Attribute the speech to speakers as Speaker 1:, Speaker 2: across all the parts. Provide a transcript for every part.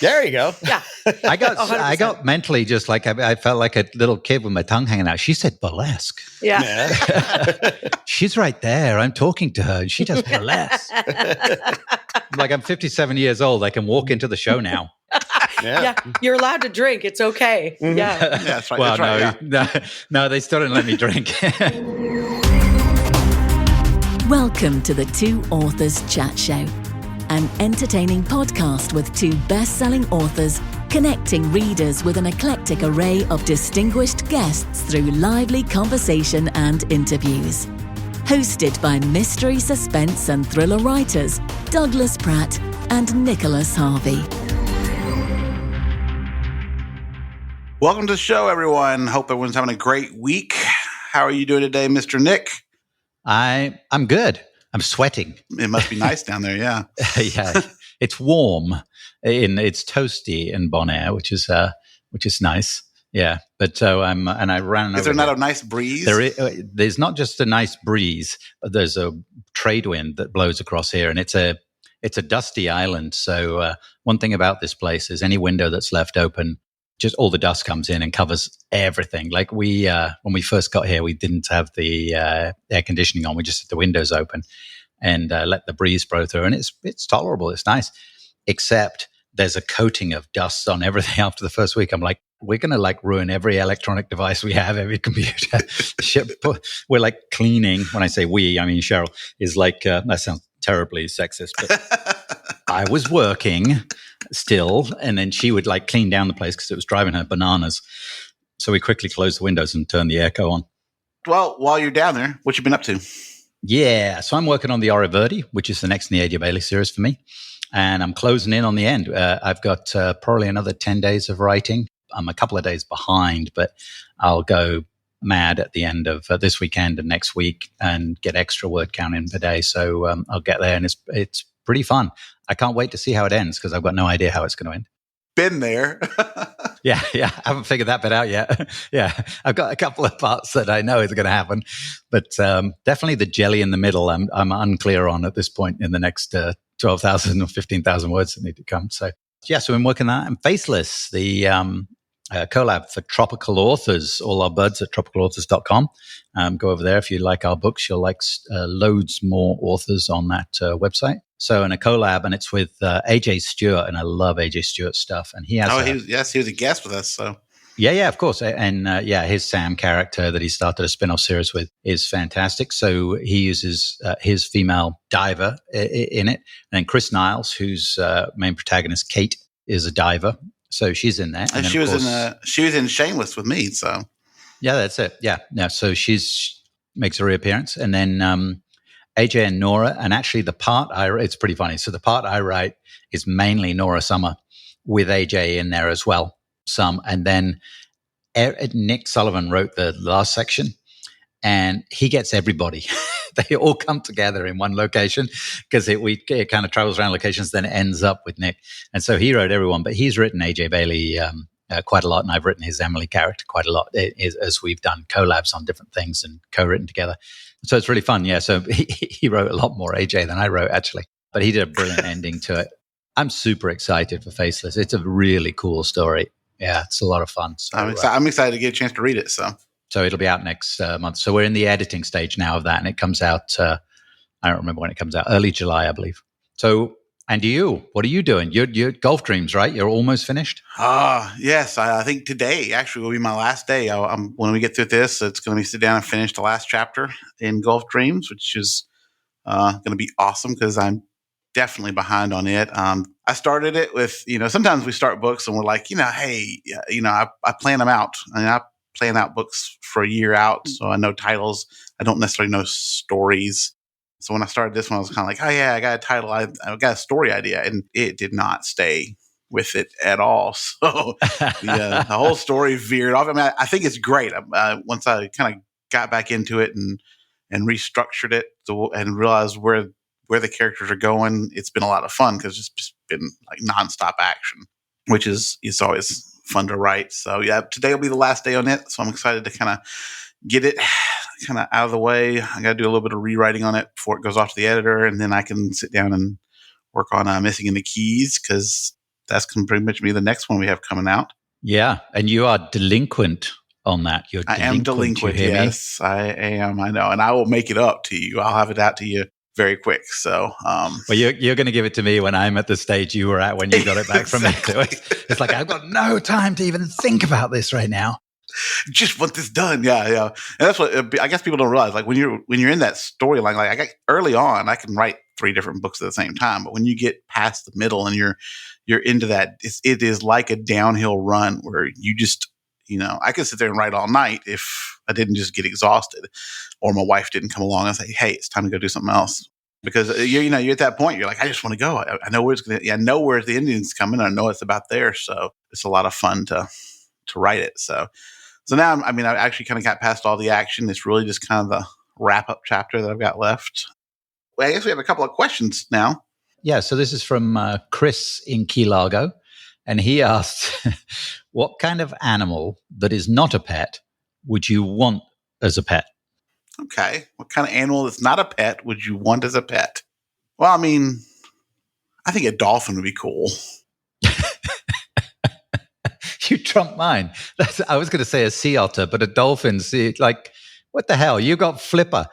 Speaker 1: There you go.
Speaker 2: Yeah.
Speaker 3: I
Speaker 2: 100%.
Speaker 3: got mentally just like I felt like a little kid with my tongue hanging out. She said burlesque.
Speaker 2: Yeah.
Speaker 3: She's right there. I'm talking to her, and she does burlesque. I'm 57 years old. I can walk into the show now.
Speaker 2: Yeah. You're allowed to drink. It's okay.
Speaker 1: Mm-hmm.
Speaker 2: Yeah.
Speaker 4: Yeah, that's right.
Speaker 3: Well,
Speaker 4: that's right,
Speaker 3: no, they still didn't let me drink.
Speaker 5: Welcome to the Two Authors Chat Show, an entertaining podcast with two best-selling authors connecting readers with an eclectic array of distinguished guests through lively conversation and interviews. Hosted by mystery, suspense and thriller writers Douglas Pratt and Nicholas Harvey.
Speaker 4: Welcome to the show, everyone. Hope everyone's having a great week. How are you doing today, Mr. Nick?
Speaker 3: I'm good. I'm sweating.
Speaker 4: It must be nice down there, yeah.
Speaker 3: Yeah, it's warm. It's toasty in Bonaire, which is nice. Yeah, but I ran.
Speaker 4: Is there not a nice breeze?
Speaker 3: There's not just a nice breeze, but there's a trade wind that blows across here, and it's a dusty island. So one thing about this place is any window that's left open, just all the dust comes in and covers everything. Like when we first got here, we didn't have the air conditioning on. We just had the windows open and let the breeze blow through. And it's tolerable. It's nice, except there's a coating of dust on everything after the first week. I'm like, we're going to ruin every electronic device we have, every computer. We're like cleaning. When I say we, I mean Cheryl is that sounds terribly sexist, but I was working still, and then she would clean down the place because it was driving her bananas. So we quickly closed the windows and turned the airco on.
Speaker 4: Well, while you're down there, what you been up to?
Speaker 3: Yeah, so I'm working on the Ora Verde, which is the next in the A.J. Bailey series for me, and I'm closing in on the end. I've got probably another 10 days of writing. I'm a couple of days behind, but I'll go mad at the end of this weekend and next week and get extra word count in per day. So I'll get there, and it's pretty fun. I can't wait to see how it ends because I've got no idea how it's going to end.
Speaker 4: Been there.
Speaker 3: Yeah. I haven't figured that bit out yet. Yeah, I've got a couple of parts that I know is going to happen, but definitely the jelly in the middle, I'm unclear on at this point in the next 12,000 or 15,000 words that need to come. So yeah, so I'm working on that. And Faceless, the collab for tropical authors, all our buds at tropicalauthors.com. Go over there if you like our books. You'll like loads more authors on that website. So in a collab, and it's with AJ Stewart, and I love AJ Stewart's stuff. And he has
Speaker 4: he was a guest with us. So
Speaker 3: yeah, of course. And his Sam character that he started a spin-off series with is fantastic. So he uses his female diver in it. And then Chris Niles, whose main protagonist, Kate, is a diver. So she's in there.
Speaker 4: And she was in Shameless with me. So
Speaker 3: yeah, that's it. Yeah. So she's makes a reappearance. And then AJ and Nora, and actually the part it's pretty funny. So the part I write is mainly Nora Summer with AJ in there as well. And then Nick Sullivan wrote the last section, and he gets everybody. They all come together in one location because it kind of travels around locations, then it ends up with Nick. And so he wrote everyone, but he's written AJ Bailey quite a lot, and I've written his Emily character quite a lot as we've done collabs on different things and co-written together. So it's really fun. Yeah. So he wrote a lot more AJ than I wrote, actually, but he did a brilliant ending to it. I'm super excited for Faceless. It's a really cool story. Yeah, it's a lot of fun. So,
Speaker 4: I'm excited to get a chance to read it. So
Speaker 3: it'll be out next month. So we're in the editing stage now of that, and it comes out, I don't remember when it comes out, early July, I believe. So, and what are you doing? You're Golf Dreams, right? You're almost finished?
Speaker 4: Yes. I think today actually will be my last day. When we get through this, it's going to be sit down and finish the last chapter in Golf Dreams, which is going to be awesome because I'm definitely behind on it. I started it with, sometimes we start books and we're like, hey, I plan them out. I plan out books for a year out. So I know titles. I don't necessarily know stories. So when I started this one, I was kind of like, oh yeah, I got a title. I got a story idea, and it did not stay with it at all. So the whole story veered off. I mean, I think it's great. Once I kind of got back into it and restructured it and realized where the characters are going, it's been a lot of fun because it's just been nonstop action, which it's always fun to write. So yeah, today will be the last day on it. So I'm excited to kind of get it kind of out of the way. I got to do a little bit of rewriting on it before it goes off to the editor, and then I can sit down and work on Missing in the Keys, because that's going to pretty much be the next one we have coming out.
Speaker 3: Yeah, and you are delinquent on that.
Speaker 4: I am delinquent. Yes, I am. I know, and I will make it up to you. I'll have it out to you very quick. So,
Speaker 3: well, you're going to give it to me when I'm at the stage you were at when you got it back from me. It's like I've got no time to even think about this right now.
Speaker 4: Just want this done. Yeah. And that's what I guess people don't realize. Like when you're in that storyline, like I got early on, I can write 3 different books at the same time. But when you get past the middle and you're into that, it is like a downhill run where you just, I could sit there and write all night if I didn't just get exhausted, or my wife didn't come along and say, "Hey, it's time to go do something else." Because you're at that point, you're like, I just want to go. I know where it's going to. I know where the ending's coming. I know it's about there. So it's a lot of fun to write it. So now, I actually kind of got past all the action. It's really just kind of the wrap-up chapter that I've got left. Well, I guess we have a couple of questions now.
Speaker 3: Yeah, so this is from Chris in Key Largo, and he asked, what kind of animal that is not a pet would you want as a pet?
Speaker 4: Okay. What kind of animal that's not a pet would you want as a pet? Well, I think a dolphin would be cool.
Speaker 3: You trumped mine. I was going to say a sea otter, but a dolphin, what the hell? You got Flipper.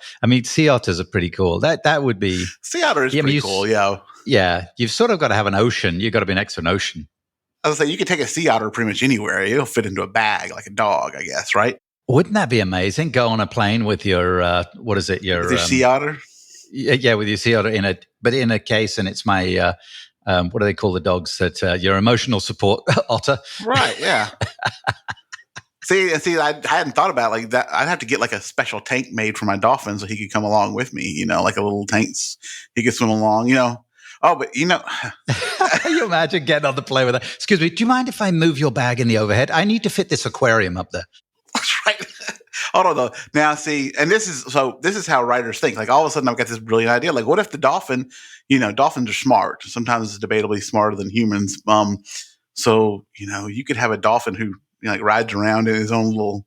Speaker 3: Sea otters are pretty cool. That would be...
Speaker 4: Sea otter is pretty cool, yeah.
Speaker 3: Yeah, you've sort of got to have an ocean. You've got to be next to an ocean.
Speaker 4: I was saying, you could take a sea otter pretty much anywhere. It'll fit into a bag like a dog, I guess, right?
Speaker 3: Wouldn't that be amazing? Go on a plane with your, what is it?
Speaker 4: With your sea otter?
Speaker 3: Yeah, with your sea otter in a case, and it's my... what do they call the dogs that your emotional support otter?
Speaker 4: Right. Yeah. see, I hadn't thought about it like that. I'd have to get like a special tank made for my dolphin so he could come along with me. Like a little tank. He could swim along. Oh, but
Speaker 3: Can you imagine getting on the plane with that? Excuse me, do you mind if I move your bag in the overhead? I need to fit this aquarium up there.
Speaker 4: That's right. Hold on though. Now see, and this is how writers think. Like all of a sudden I've got this brilliant idea. Like what if the dolphin, dolphins are smart. Sometimes it's debatably smarter than humans. So, you could have a dolphin who rides around in his own little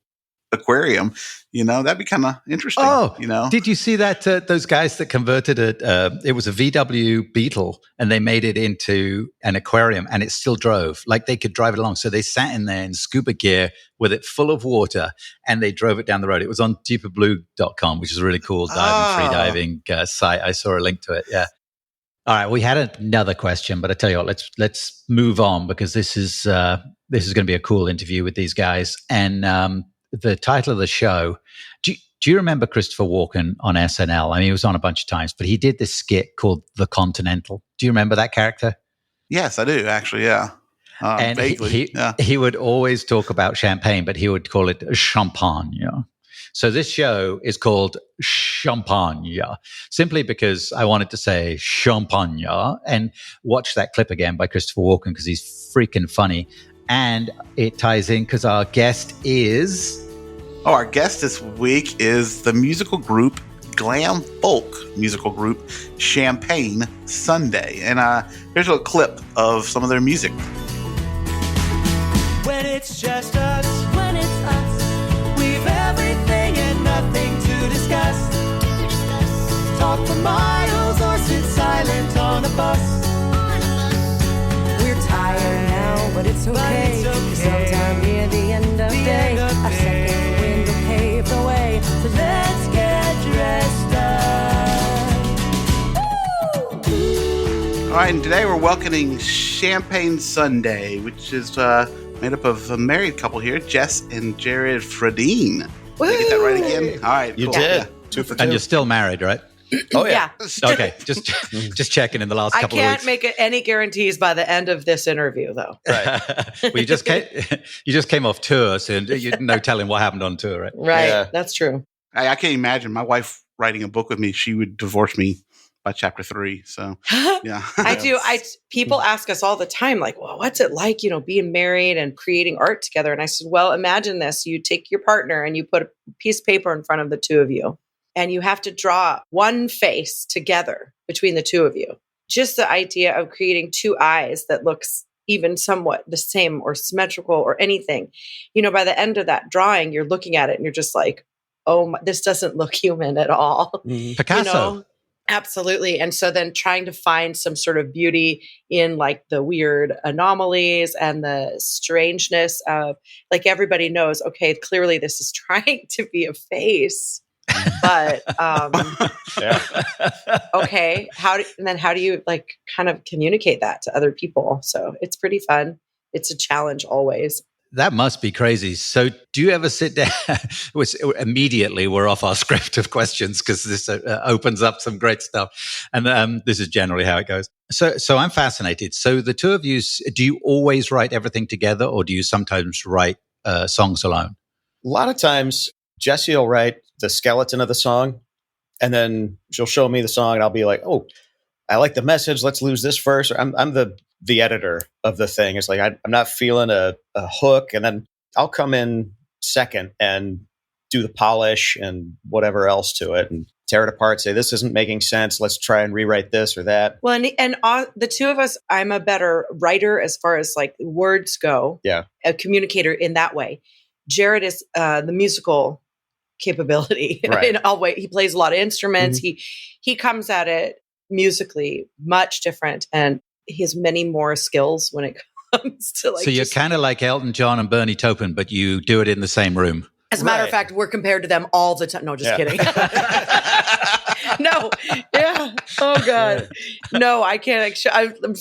Speaker 4: aquarium. That'd be kind of interesting.
Speaker 3: Oh, did you see that those guys that converted it? It was a VW Beetle, and they made it into an aquarium, and it still drove. Like they could drive it along. So they sat in there in scuba gear with it full of water, and they drove it down the road. It was on deeperblue.com, which is a really cool free diving site. I saw a link to it. Yeah. All right, we had another question, but I tell you what, let's move on because this is going to be a cool interview with these guys. And the title of the show, do you remember Christopher Walken on SNL? He was on a bunch of times, but he did this skit called The Continental. Do you remember that character?
Speaker 4: Yes, I do, actually, yeah.
Speaker 3: And
Speaker 4: vaguely,
Speaker 3: he would always talk about champagne, but he would call it champagne. So this show is called Champagne, simply because I wanted to say champagne and watch that clip again by Christopher Walken because he's freaking funny. And it ties in because our guest is...
Speaker 4: Oh, our guest this week is the musical group, glam folk musical group, Champagne Sunday. And here's a clip of some of their music.
Speaker 1: When it's just us, we've everything and nothing to discuss. Talk for miles or sit silent on a bus. We're tired now, but it's okay. Sometime near the end of the day, a second wind will pave the way. So let's get dressed up.
Speaker 4: All right, and today we're welcoming Champagne Sunday, which is made up of a married couple here, Jess and Jared Fradine. Did I get that right again? All right,
Speaker 3: you
Speaker 4: cool.
Speaker 3: did.
Speaker 4: Yeah.
Speaker 3: 2 for 2. And you're still married, right?
Speaker 2: Oh yeah.
Speaker 3: Okay, just checking in the last couple of weeks.
Speaker 2: I can't make any guarantees by the end of this interview, though.
Speaker 3: Right. Well, you just came off tour, so you no telling what happened on tour, right?
Speaker 2: Right. Yeah. That's true.
Speaker 4: I can't imagine my wife writing a book with me. She would divorce me by chapter 3. So yeah,
Speaker 2: I do. People ask us all the time, like, well, what's it like, being married and creating art together? And I said, well, imagine this: you take your partner and you put a piece of paper in front of the two of you. And you have to draw one face together between the two of you. Just the idea of creating 2 eyes that looks even somewhat the same or symmetrical or anything. By the end of that drawing, you're looking at it and you're just like, oh, this doesn't look human at all.
Speaker 3: Picasso.
Speaker 2: Absolutely. And so then trying to find some sort of beauty in like the weird anomalies and the strangeness of like everybody knows, okay, clearly this is trying to be a face. But okay, how do you like kind of communicate that to other people? So it's pretty fun. It's a challenge always.
Speaker 3: That must be crazy. So do you ever sit down? Immediately, we're off our script of questions because this opens up some great stuff. And this is generally how it goes. So I'm fascinated. So the two of you, do you always write everything together or do you sometimes write songs alone?
Speaker 6: A lot of times, Jessie will write the skeleton of the song, and then she'll show me the song, and I'll be like, "Oh, I like the message. Let's lose this verse." Or I'm the editor of the thing. It's like I'm not feeling a hook, and then I'll come in second and do the polish and whatever else to it, and tear it apart. Say this isn't making sense. Let's try and rewrite this or that.
Speaker 2: Well, and the two of us, I'm a better writer as far as like words go.
Speaker 6: Yeah,
Speaker 2: a communicator in that way. Jared is the musical capability
Speaker 6: right.
Speaker 2: in all way. He plays a lot of instruments.
Speaker 6: Mm-hmm.
Speaker 2: He comes at it musically much different, and he has many more skills when it comes to like.
Speaker 3: So you're kind of like Elton John and Bernie Taupin, but you do it in the same room.
Speaker 2: As a matter of fact, we're compared to them all the time. No, just kidding. No, yeah. Oh God, no, I can't.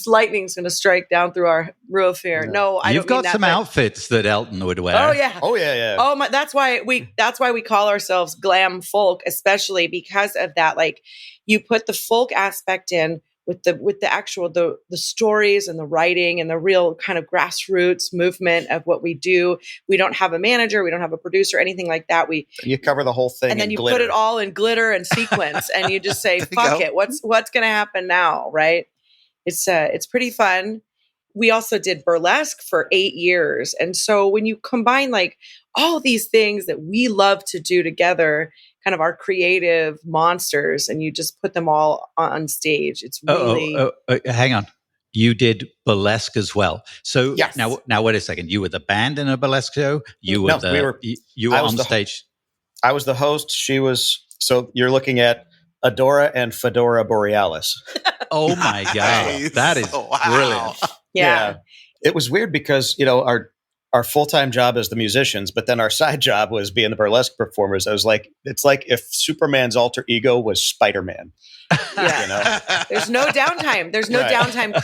Speaker 2: Lightning's going to strike down through our roof here. No, I
Speaker 3: You've
Speaker 2: don't mean
Speaker 3: got some outfits that Elton would wear.
Speaker 2: Oh yeah.
Speaker 6: Oh yeah.
Speaker 2: Oh my. That's why we call ourselves glam folk, especially because of that. Like, you put the folk aspect in with the actual the stories and the writing and the real kind of grassroots movement of what we do. We don't have a manager, we don't have a producer, anything like that.
Speaker 6: You cover the whole thing,
Speaker 2: and then
Speaker 6: in
Speaker 2: you
Speaker 6: glitter.
Speaker 2: put it all in glitter and sequins, and you just say, "Fuck it, what's going to happen now?" Right? It's pretty fun. We also did burlesque for 8 years, and so when you combine like all these things that we love to do together, kind of our creative monsters, and you just put them all on stage. It's really
Speaker 3: hang on. You did burlesque as well. So
Speaker 2: yes.
Speaker 3: Now wait a second. You were the band in a burlesque show. You were you were on stage.
Speaker 6: I was the host. She was. So you're looking at Adora and Fedora Borealis.
Speaker 3: Oh my God, that is brilliant.
Speaker 2: Yeah.
Speaker 6: It was weird because our full-time job is the musicians, but then our side job was being the burlesque performers. I was like, it's like if Superman's alter ego was Spider-Man.
Speaker 2: Yeah. There's no downtime. There's no downtime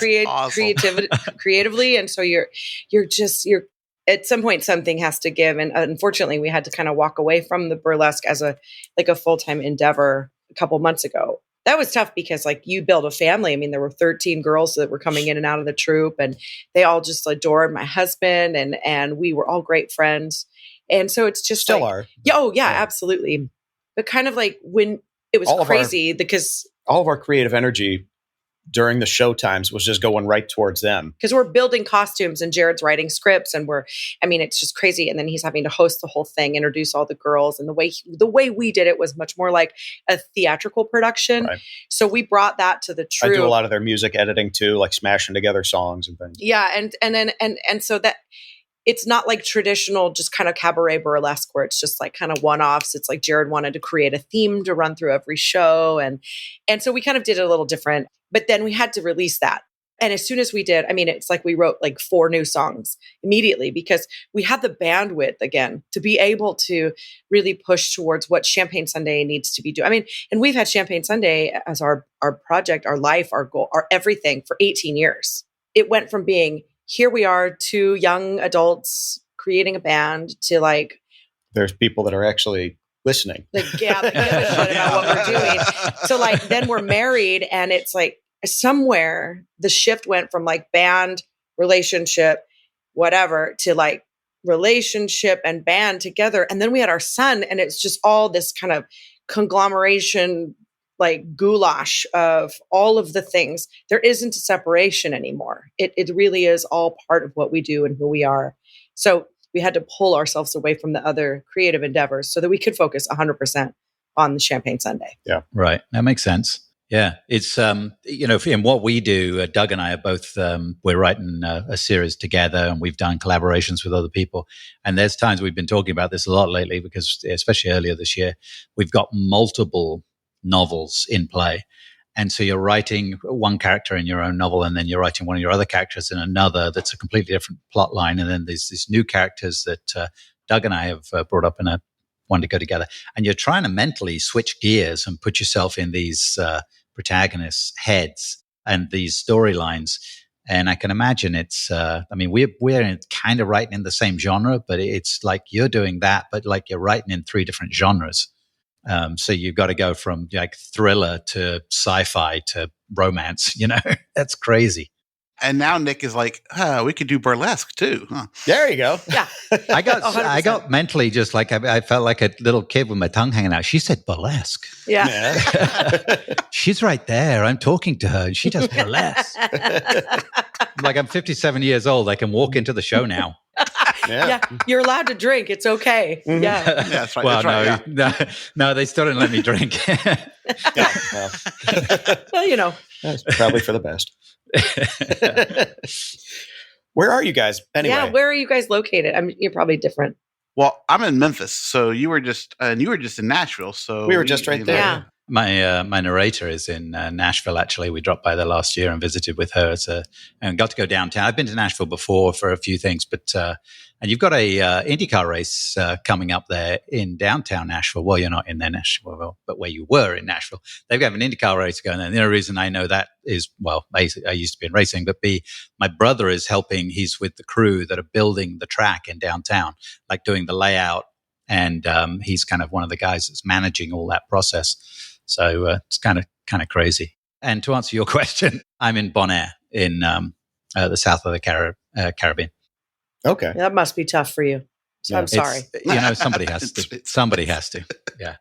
Speaker 2: creatively. And so you're at some point something has to give. And unfortunately we had to kind of walk away from the burlesque as a full-time endeavor a couple months ago. That was tough because like you build a family. I mean, there were 13 girls that were coming in and out of the troupe, and they all just adored my husband, and we were all great friends. And so it's just
Speaker 6: still are.
Speaker 2: Yeah, oh yeah, absolutely. But kind of like when it was crazy because
Speaker 6: all of our creative energy during the show times was just going right towards them.
Speaker 2: Because we're building costumes and Jared's writing scripts, and it's just crazy. And then he's having to host the whole thing, introduce all the girls. And the way we did it was much more like a theatrical production. Right. So we brought that to the troupe.
Speaker 6: I do a lot of their music editing too, like smashing together songs and things.
Speaker 2: Yeah. And so that it's not like traditional, just kind of cabaret burlesque where it's just like kind of one-offs. It's like Jared wanted to create a theme to run through every show. And so we kind of did it a little different, but then we had to release that. And as soon as we did, it's like we wrote like 4 new songs immediately because we had the bandwidth again to be able to really push towards what Champagne Sunday needs to be doing. And we've had Champagne Sunday as our project, our life, our goal, our everything for 18 years. It went from being, here we are, 2 young adults creating a band, to like,
Speaker 6: there's people that are actually listening.
Speaker 2: Like, yeah, they give a shit about what we're doing. So like, then we're married, and it's like somewhere the shift went from like band, relationship, whatever, to like relationship and band together. And then we had our son, and it's just all this kind of conglomeration, like goulash of all of the things. There isn't a separation anymore. It really is all part of what we do and who we are. So we had to pull ourselves away from the other creative endeavors so that we could focus 100% on the Champagne Sunday.
Speaker 6: Yeah.
Speaker 3: Right. That makes sense. Yeah. It's, in what we do, Doug and I are both, we're writing a series together, and we've done collaborations with other people. And there's times we've been talking about this a lot lately because, especially earlier this year, we've got multiple novels in play. And so you're writing one character in your own novel, and then you're writing one of your other characters in another that's a completely different plot line. And then there's these new characters that Doug and I have brought up in a one to go together. And you're trying to mentally switch gears and put yourself in these protagonists' heads and these storylines. And I can imagine it's, we're kind of writing in the same genre, but it's like you're doing that, but like you're writing in 3 different genres. So you've got to go from like thriller to sci-fi to romance, that's crazy.
Speaker 4: And now Nick is like, we could do burlesque too. Huh?
Speaker 6: There you go.
Speaker 2: Yeah.
Speaker 3: I got mentally just like, I felt like a little kid with my tongue hanging out. She said burlesque.
Speaker 2: Yeah.
Speaker 3: She's right there. I'm talking to her and she does burlesque. Like I'm 57 years old. I can walk into the show now.
Speaker 2: Yeah. You're allowed to drink. It's okay.
Speaker 6: Mm-hmm.
Speaker 2: Yeah.
Speaker 4: Yeah, that's right.
Speaker 3: Well,
Speaker 4: that's right,
Speaker 3: no, they still didn't let me drink.
Speaker 2: Well,
Speaker 6: That's probably for the best. Where are you guys anyway?
Speaker 2: Yeah, where are you guys located? You're probably different.
Speaker 4: Well, I'm in Memphis, so you were just in Nashville. So
Speaker 6: we were just right there.
Speaker 2: Yeah.
Speaker 3: My narrator is in Nashville. Actually, we dropped by there last year and visited with her and got to go downtown. I've been to Nashville before for a few things, but and you've got a IndyCar race coming up there in downtown Nashville. Well, you're not in there, Nashville, but where you were in Nashville, they've got an IndyCar race going there. The only reason I know that is, well, I used to be in racing, but B, my brother is helping. He's with the crew that are building the track in downtown, like doing the layout, and he's kind of one of the guys that's managing all that process. So it's kind of crazy. And to answer your question, I'm in Bonaire in the south of the Caribbean.
Speaker 6: Okay.
Speaker 2: That must be tough for you. So I'm sorry.
Speaker 3: Somebody has to. Somebody has to. Yeah.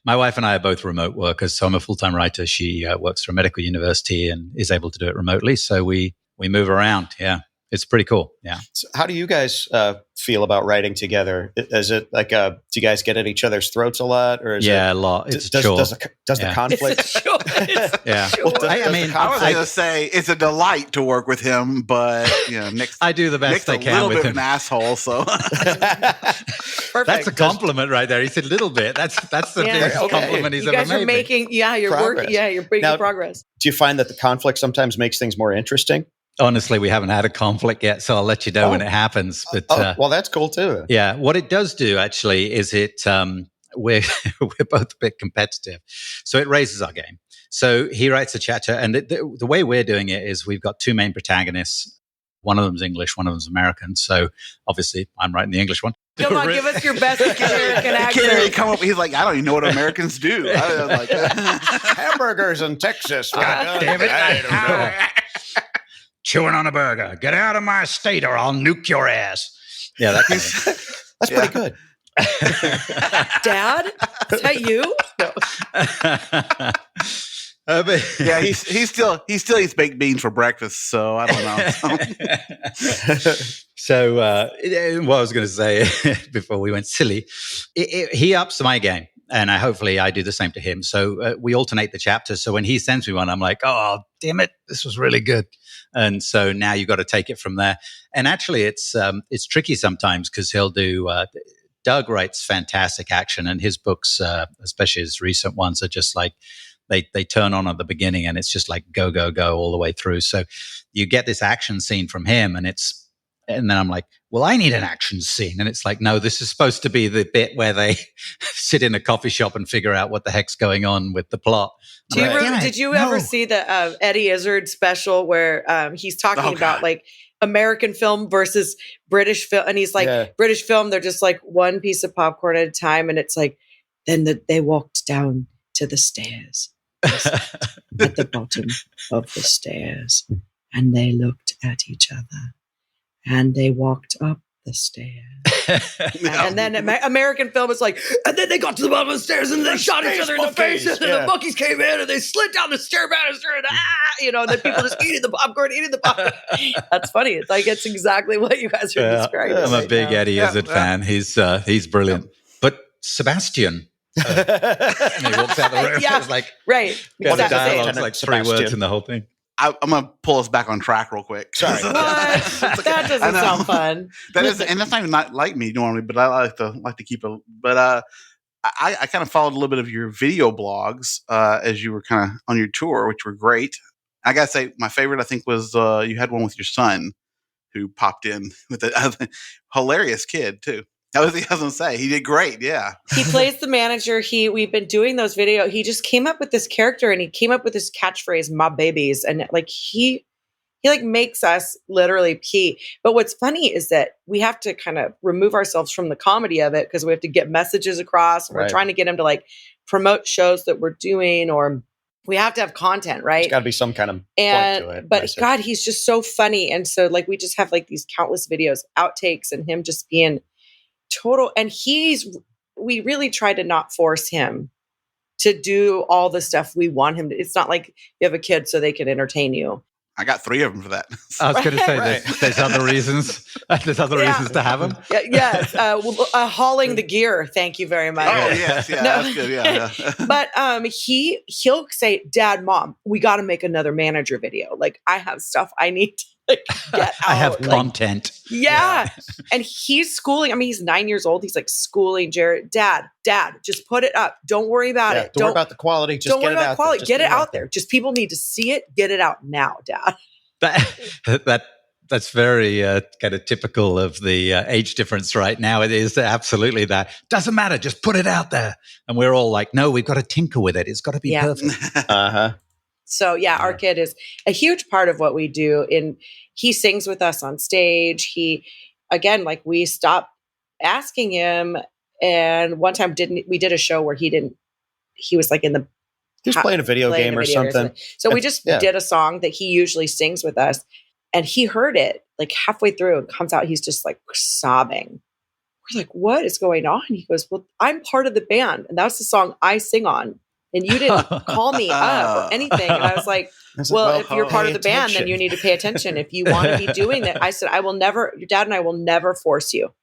Speaker 3: My wife and I are both remote workers. So I'm a full-time writer. She works for a medical university and is able to do it remotely. So we move around. Yeah. It's pretty cool. Yeah.
Speaker 6: So how do you guys feel about writing together? Is it like, do you guys get at each other's throats a lot, or is
Speaker 3: a lot? It's sure.
Speaker 6: Does the conflict?
Speaker 3: Yeah.
Speaker 2: Sure.
Speaker 4: I was going to say it's a delight to work with him, but Nick's
Speaker 3: I do the best I can
Speaker 4: a little
Speaker 3: with
Speaker 4: bit
Speaker 3: him.
Speaker 4: of an asshole. So
Speaker 2: Perfect.
Speaker 3: That's a compliment right there. He said little bit. That's the biggest compliment he's
Speaker 2: you
Speaker 3: ever
Speaker 2: guys
Speaker 3: made.
Speaker 2: are making, you're
Speaker 6: Progress.
Speaker 2: working, you're making
Speaker 6: Now,
Speaker 2: progress.
Speaker 6: Do you find that the conflict sometimes makes things more interesting?
Speaker 3: Honestly, we haven't had a conflict yet, so I'll let you know when it happens. But
Speaker 6: well, that's cool too.
Speaker 3: yeah, what it does do actually is we're both a bit competitive, so it raises our game. So he writes a chapter, and the way we're doing it is we've got 2 main protagonists. One of them's English, one of them's American. So obviously, I'm writing the English one.
Speaker 2: Come on, give us your best American
Speaker 4: he can't really
Speaker 2: accent.
Speaker 4: come up. He's like, I don't even know what Americans do. I was like,
Speaker 6: Hamburgers in Texas.
Speaker 3: Damn it!
Speaker 6: I don't know.
Speaker 3: Chewing on a burger. Get out of my state, or I'll nuke your ass. Yeah, that kind of
Speaker 6: That's pretty good.
Speaker 2: Dad, is that you? No.
Speaker 4: yeah, he still eats baked beans for breakfast. So I don't know.
Speaker 3: So what I was going to say before we went silly, he ups my game, and hopefully I do the same to him. So we alternate the chapters. So when he sends me one, I'm like, oh, damn it, this was really good. And so now you've got to take it from there. And actually, it's tricky sometimes because he'll do. Doug writes fantastic action, and his books, especially his recent ones, are just like they turn on at the beginning, and it's just like go go go all the way through. So you get this action scene from him, and then I'm like, well, I need an action scene, and it's like, no, this is supposed to be the bit where they sit in a coffee shop and figure out what the heck's going on with the plot.
Speaker 2: Did you ever see the Eddie Izzard special where he's talking about like American film versus British film, and he's like, British film, they're just like one piece of popcorn at a time, and it's like, then they walked down to the stairs at the bottom of the stairs, and they looked at each other, and they walked up the stairs. And then American film is like, and then they got to the bottom of the stairs and they shot each other in the face, and then the monkeys came in and they slid down the stair banister, and and then people just eating the popcorn. That's funny. It's like it's exactly what you guys are describing.
Speaker 3: I'm a big Eddie Izzard fan. He's brilliant. But Sebastian, and he walks out the room. It's like
Speaker 2: Exactly.
Speaker 3: the dialogue's like 3 words in the whole thing.
Speaker 4: I'm gonna pull us back on track real quick.
Speaker 6: Sorry,
Speaker 2: what? That doesn't sound fun.
Speaker 4: And that's not even not like me normally, but I like to keep it. But I kind of followed a little bit of your video blogs as you were kind of on your tour, which were great. I got to say, my favorite, I think, was you had one with your son who popped in with a hilarious kid, too. That was the I was going to say. He did great, yeah.
Speaker 2: He plays the manager. We've been doing those videos. He just came up with this character, and he came up with this catchphrase, "My babies," and like he like makes us literally pee. But what's funny is that we have to kind of remove ourselves from the comedy of it because we have to get messages across. We're trying to get him to like promote shows that we're doing, or we have to have content, right?
Speaker 6: There's got to be some kind of point to it.
Speaker 2: But God, he's just so funny. And so like we just have like these countless videos, outtakes, and him just being total. And we really try to not force him to do all the stuff we want him to. It's not like you have a kid so they can entertain you.
Speaker 4: I got 3 of them for that.
Speaker 3: I was going to say there's other reasons. There's other reasons to have them.
Speaker 2: Yes, hauling the gear. Thank you very much.
Speaker 4: Oh yes, yeah, that's good. Yeah.
Speaker 2: But he'll say, "Dad, Mom, we got to make another manager video. Like I have stuff I need to get out.
Speaker 3: I have content."
Speaker 2: Yeah. And he's schooling. I mean, he's 9 years old. He's like schooling Jared. Dad, just put it up. Don't worry about it.
Speaker 6: Don't worry about the quality. Just
Speaker 2: don't
Speaker 6: get
Speaker 2: worry
Speaker 6: it
Speaker 2: about
Speaker 6: out
Speaker 2: quality.
Speaker 6: there.
Speaker 2: Get it out there. Just people need to see it. Get it out now, Dad.
Speaker 3: That's very kind of typical of the age difference right now. It is absolutely that. Doesn't matter. Just put it out there. And we're all like, no, we've got to tinker with it. It's got to be perfect.
Speaker 2: So our kid is a huge part of what we do. He sings with us on stage. We stopped asking him. And one time we did a show where he was like he was
Speaker 6: playing a video game or something.
Speaker 2: So we just did a song that he usually sings with us. And he heard it like halfway through and comes out. He's just like sobbing. We're like, what is going on? He goes, well, I'm part of the band. And that's the song I sing on. And you didn't call me up or anything. And I was like, well, if you're part of the band, then you need to pay attention. If you want to be doing that, I said, your dad and I will never force you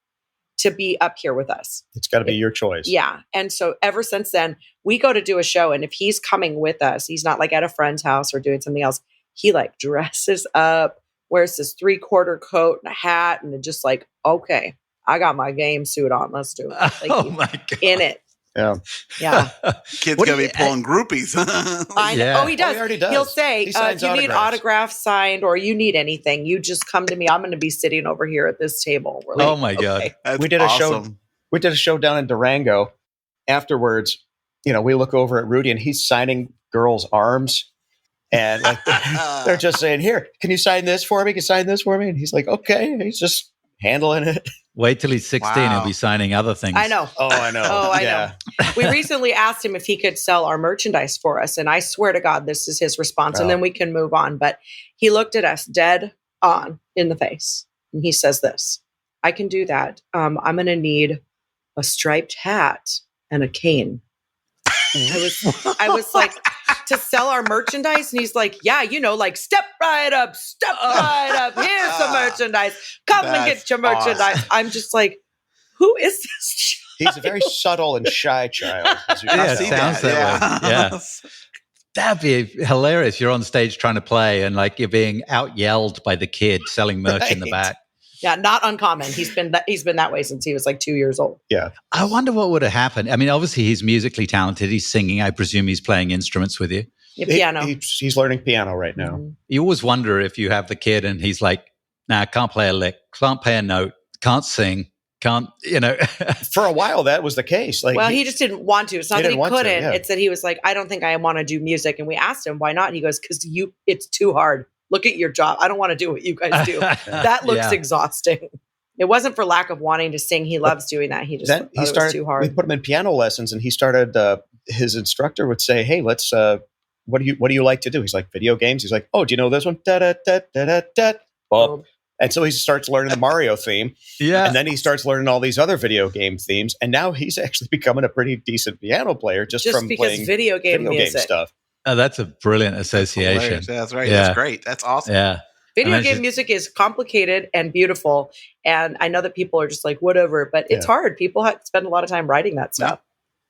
Speaker 2: to be up here with us.
Speaker 6: It's got to be your choice.
Speaker 2: Yeah. And so ever since then, we go to do a show. And if he's coming with us, he's not like at a friend's house or doing something else. He like dresses up, wears this 3/4 coat and a hat, and just like, okay, I got my game suit on. Let's do it. Like,
Speaker 3: oh my God.
Speaker 2: In it.
Speaker 6: Yeah.
Speaker 4: Kid's gonna be pulling groupies.
Speaker 2: I know. Oh, he does.
Speaker 6: He already does.
Speaker 2: He'll say,
Speaker 6: if you
Speaker 2: need autographs signed or you need anything, you just come to me. I'm going to be sitting over here at this table. We're like,
Speaker 3: oh my God.
Speaker 4: That's
Speaker 6: we did
Speaker 4: awesome.
Speaker 6: a show. We did a show down in Durango. Afterwards, we look over at Rudy and he's signing girls' arms. And like they're just saying, "Here, can you sign this for me? Can you sign this for me?" And he's like, "Okay." And he's just handling it.
Speaker 3: Wait till he's 16. He'll be signing other things.
Speaker 2: I know.
Speaker 6: Oh, I know.
Speaker 2: I know. We recently asked him if he could sell our merchandise for us. And I swear to God, this is his response. And then we can move on. But he looked at us dead on in the face. And he says this, "I can do that. I'm going to need a striped hat and a cane." I was like, to sell our merchandise? And he's like, yeah, like step right up. Here's some merchandise. Come and get your merchandise. Awesome. I'm just like, who is this child?
Speaker 6: He's a very subtle and shy child.
Speaker 3: Yeah, it sounds that way. Yeah. That'd be hilarious. You're on stage trying to play and like you're being out yelled by the kid selling merch in the back.
Speaker 2: Yeah, not uncommon. He's been that way since he was like 2 years old.
Speaker 6: Yeah.
Speaker 3: I wonder what would have happened. I mean, obviously he's musically talented. He's singing. I presume he's playing instruments with you.
Speaker 2: Yeah, piano.
Speaker 6: He's learning piano right now.
Speaker 2: Mm-hmm.
Speaker 3: You always wonder if you have the kid and he's like, nah, can't play a lick, can't play a note, can't sing, can't.
Speaker 6: For a while, that was the case. Like,
Speaker 2: well, he just didn't want to. It's not that he couldn't.
Speaker 6: Yeah.
Speaker 2: It's that he was like, I don't think I want to do music. And we asked him, why not? And he goes, because it's too hard. Look at your job. I don't want to do what you guys do. That looks exhausting. It wasn't for lack of wanting to sing. He loves doing that. He just thought it was too hard.
Speaker 6: We put him in piano lessons, and he started. His instructor would say, "Hey, let's. What do you like to do?" He's like, "Video games." He's like, "Oh, do you know this one?" Da da da da da da. Boom. And so he starts learning the Mario theme.
Speaker 3: Yeah.
Speaker 6: And then he starts learning all these other video game themes, and now he's actually becoming a pretty decent piano player just from playing
Speaker 2: video game
Speaker 6: stuff.
Speaker 3: Oh, that's a brilliant association.
Speaker 4: That's right. Yeah. That's great. That's awesome.
Speaker 3: Yeah.
Speaker 2: Video game music is complicated and beautiful. And I know that people are just like, whatever, but it's hard. People have to spend a lot of time writing that stuff.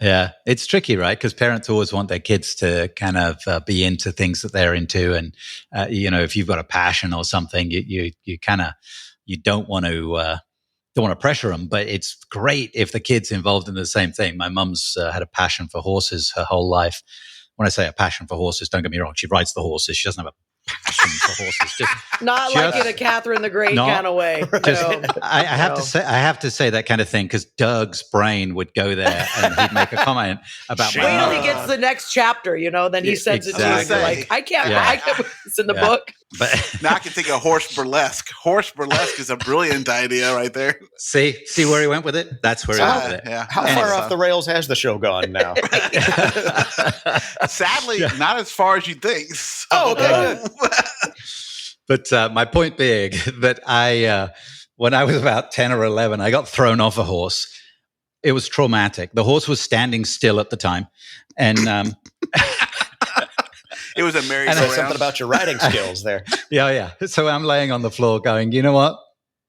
Speaker 3: Yeah. It's tricky, right? Because parents always want their kids to kind of be into things that they're into. And, if you've got a passion or something, you don't want to don't want to pressure them, but it's great if the kid's involved in the same thing. My mum's had a passion for horses her whole life. When I say a passion for horses, don't get me wrong, she rides the horses. She doesn't have a passion for horses.
Speaker 2: Not like in a Catherine the Great kind of way.
Speaker 3: I have to say that kind of thing because Doug's brain would go there and he'd make a comment about
Speaker 2: Wait till he gets the next chapter, then he sends it to you. And you're like, I can't. It's in the book.
Speaker 4: But now I can think of horse burlesque. Horse burlesque is a brilliant idea right there.
Speaker 3: See where he went with it? That's where he went with it.
Speaker 4: Yeah.
Speaker 6: How far off the rails has the show gone now?
Speaker 4: Sadly, not as far as you think. So.
Speaker 6: Oh, okay, good.
Speaker 3: But my point being that when I was about 10 or 11, I got thrown off a horse. It was traumatic. The horse was standing still at the time. And
Speaker 4: it was a merry-go-round.
Speaker 6: Something about your riding skills there.
Speaker 3: Yeah. So I'm laying on the floor going, you know what?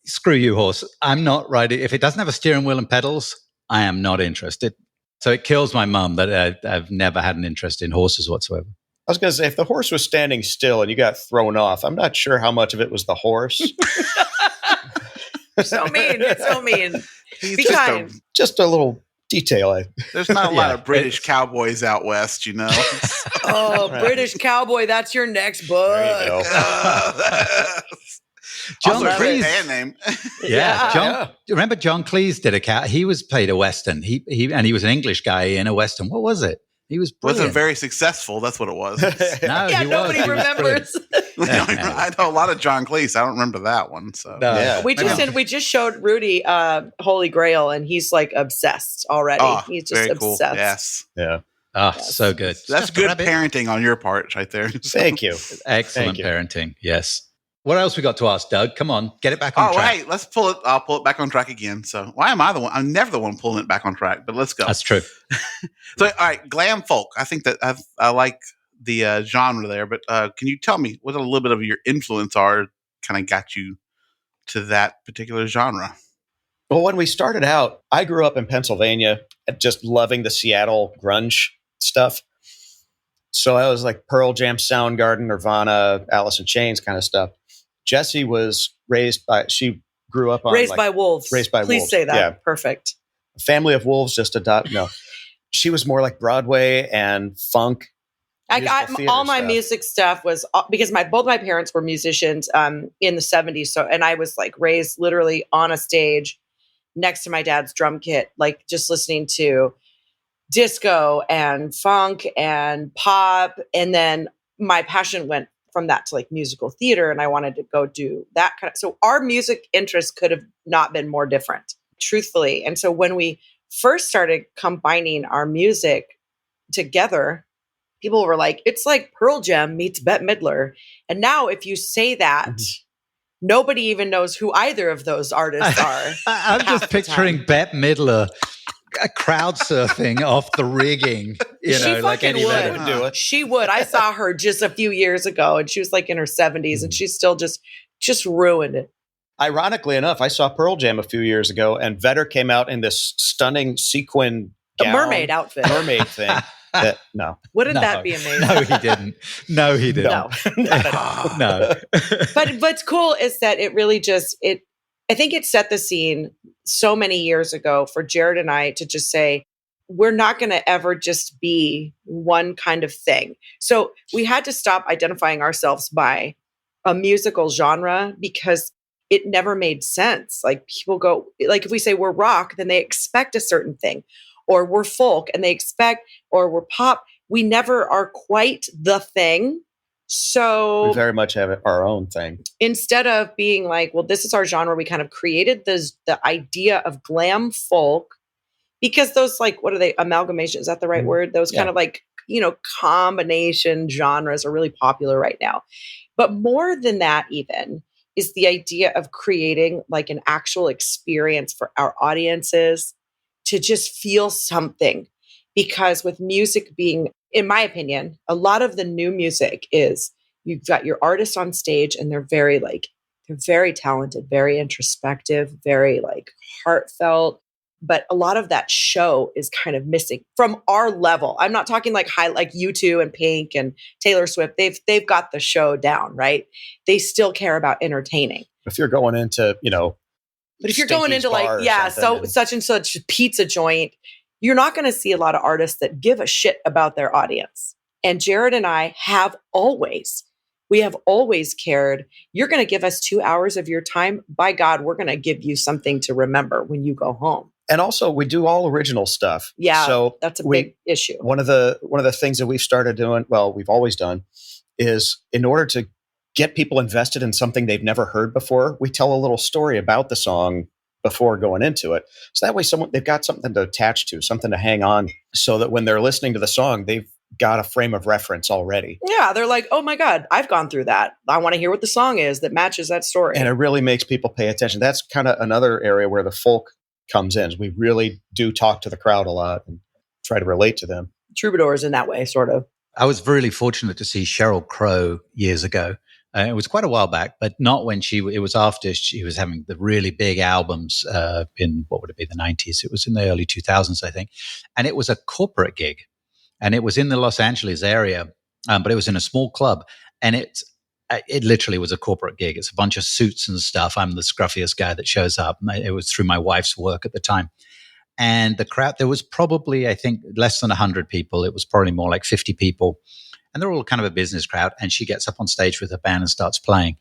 Speaker 3: Screw you, horse. I'm not riding. If it doesn't have a steering wheel and pedals, I am not interested. So it kills my mum that I've never had an interest in horses whatsoever.
Speaker 6: I was going to say, if the horse was standing still and you got thrown off, I'm not sure how much of it was the horse.
Speaker 2: So mean. Be kind.
Speaker 6: Just a little detail.
Speaker 4: There's not a lot of British cowboys out west,
Speaker 2: British cowboy. That's your next book.
Speaker 6: There you go.
Speaker 4: John Cleese band name.
Speaker 3: Remember John Cleese did a cat. He played a western. He was an English guy in a western. What was it? He was brilliant.
Speaker 4: Wasn't very successful. That's what it was.
Speaker 2: Nobody remembers.
Speaker 4: I know a lot of John Cleese. I don't remember that one. So
Speaker 2: we just showed Rudy Holy Grail, and he's like obsessed already. He's just obsessed. Cool.
Speaker 4: Yes.
Speaker 6: Yeah.
Speaker 3: So good.
Speaker 4: That's good parenting on your part, right there.
Speaker 6: Thank you.
Speaker 3: Excellent parenting. Yes. What else we got to ask, Doug? Come on, get it back on track.
Speaker 4: Hey, let's pull it. I'll pull it back on track again. So why am I the one? I'm never the one pulling it back on track, but let's go.
Speaker 3: That's true.
Speaker 4: So, all right, glam folk. I think that I like the genre there, but can you tell me what a little bit of your influence kind of got you to that particular genre?
Speaker 6: Well, when we started out, I grew up in Pennsylvania, just loving the Seattle grunge stuff. So I was like Pearl Jam, Soundgarden, Nirvana, Alice in Chains kind of stuff. Jessie was she grew up on
Speaker 2: Raised by Wolves.
Speaker 6: Raised by
Speaker 2: Please
Speaker 6: Wolves.
Speaker 2: say that.
Speaker 6: Yeah.
Speaker 2: Perfect.
Speaker 6: Family of Wolves, no. She was more like Broadway and funk.
Speaker 2: I got all my music stuff was because both my parents were musicians in the 70s. So, and I was like raised literally on a stage next to my dad's drum kit, like just listening to disco and funk and pop. And then my passion went from that to like musical theater, and I wanted to go do that kind of. So our music interests could have not been more different, truthfully. And so when we first started combining our music together, people were like, it's like Pearl Jam meets Bette Midler. And now if you say that, nobody even knows who either of those artists are.
Speaker 3: I'm just picturing Bette Midler crowd surfing off the rigging. Like any
Speaker 2: would.
Speaker 6: Would do it.
Speaker 2: She would. I saw her just a few years ago, and she was like in her 70s, and she's still just ruined it.
Speaker 6: Ironically enough, I saw Pearl Jam a few years ago, and Vedder came out in this stunning sequin gown,
Speaker 2: mermaid outfit.
Speaker 6: Mermaid thing.
Speaker 2: Wouldn't that be amazing?
Speaker 3: No, he didn't. No.
Speaker 6: Not at all.
Speaker 3: No.
Speaker 2: But what's cool is that it really I think it set the scene so many years ago for Jared and I to just say, we're not going to ever just be one kind of thing. So we had to stop identifying ourselves by a musical genre because it never made sense. Like people go, like if we say we're rock, then they expect a certain thing, or we're folk and they expect, or we're pop. We never are quite the thing. So
Speaker 6: we very much have our own thing.
Speaker 2: Instead of being like, well, this is our genre, we kind of created the idea of glam folk because those like, what are they? Amalgamation. Is that the right word? Those kind of like, combination genres are really popular right now. But more than that even is the idea of creating like an actual experience for our audiences to just feel something. Because with music being, in my opinion, a lot of the new music is you've got your artists on stage and they're very talented, very introspective, very like heartfelt. But a lot of that show is kind of missing from our level. I'm not talking like U2 and Pink and Taylor Swift. They've got the show down, right? They still care about entertaining.
Speaker 6: If you're going into,
Speaker 2: But if you're going
Speaker 6: Stinky's
Speaker 2: into like,
Speaker 6: bar or
Speaker 2: yeah,
Speaker 6: something,
Speaker 2: so
Speaker 6: and-
Speaker 2: such and such pizza joint, you're not going to see a lot of artists that give a shit about their audience. And Jared and I we have always cared. You're going to give us 2 hours of your time. By God, we're going to give you something to remember when you go home.
Speaker 6: And also, we do all original stuff.
Speaker 2: Yeah,
Speaker 6: so
Speaker 2: that's a big issue.
Speaker 6: One of the things that we've started doing, well, we've always done, is in order to get people invested in something they've never heard before, we tell a little story about the song before going into it. So that way they've got something to attach to, something to hang on, so that when they're listening to the song, they've got a frame of reference already.
Speaker 2: Yeah, they're like, oh my God, I've gone through that. I want to hear what the song is that matches that story.
Speaker 6: And it really makes people pay attention. That's kind of another area where the folk comes in. We really do talk to the crowd a lot and try to relate to them.
Speaker 2: Troubadours in that way, sort of.
Speaker 3: I was really fortunate to see Sheryl Crow years ago. It was quite a while back, but not when it was after she was having the really big albums in, what would it be, the 90s? It was in the early 2000s, I think. And it was a corporate gig. And it was in the Los Angeles area, but it was in a small club. And it literally was a corporate gig. It's a bunch of suits and stuff. I'm the scruffiest guy that shows up. It was through my wife's work at the time. And the crowd, there was probably, I think, less than 100 people. It was probably more like 50 people. And they're all kind of a business crowd. And she gets up on stage with her band and starts playing.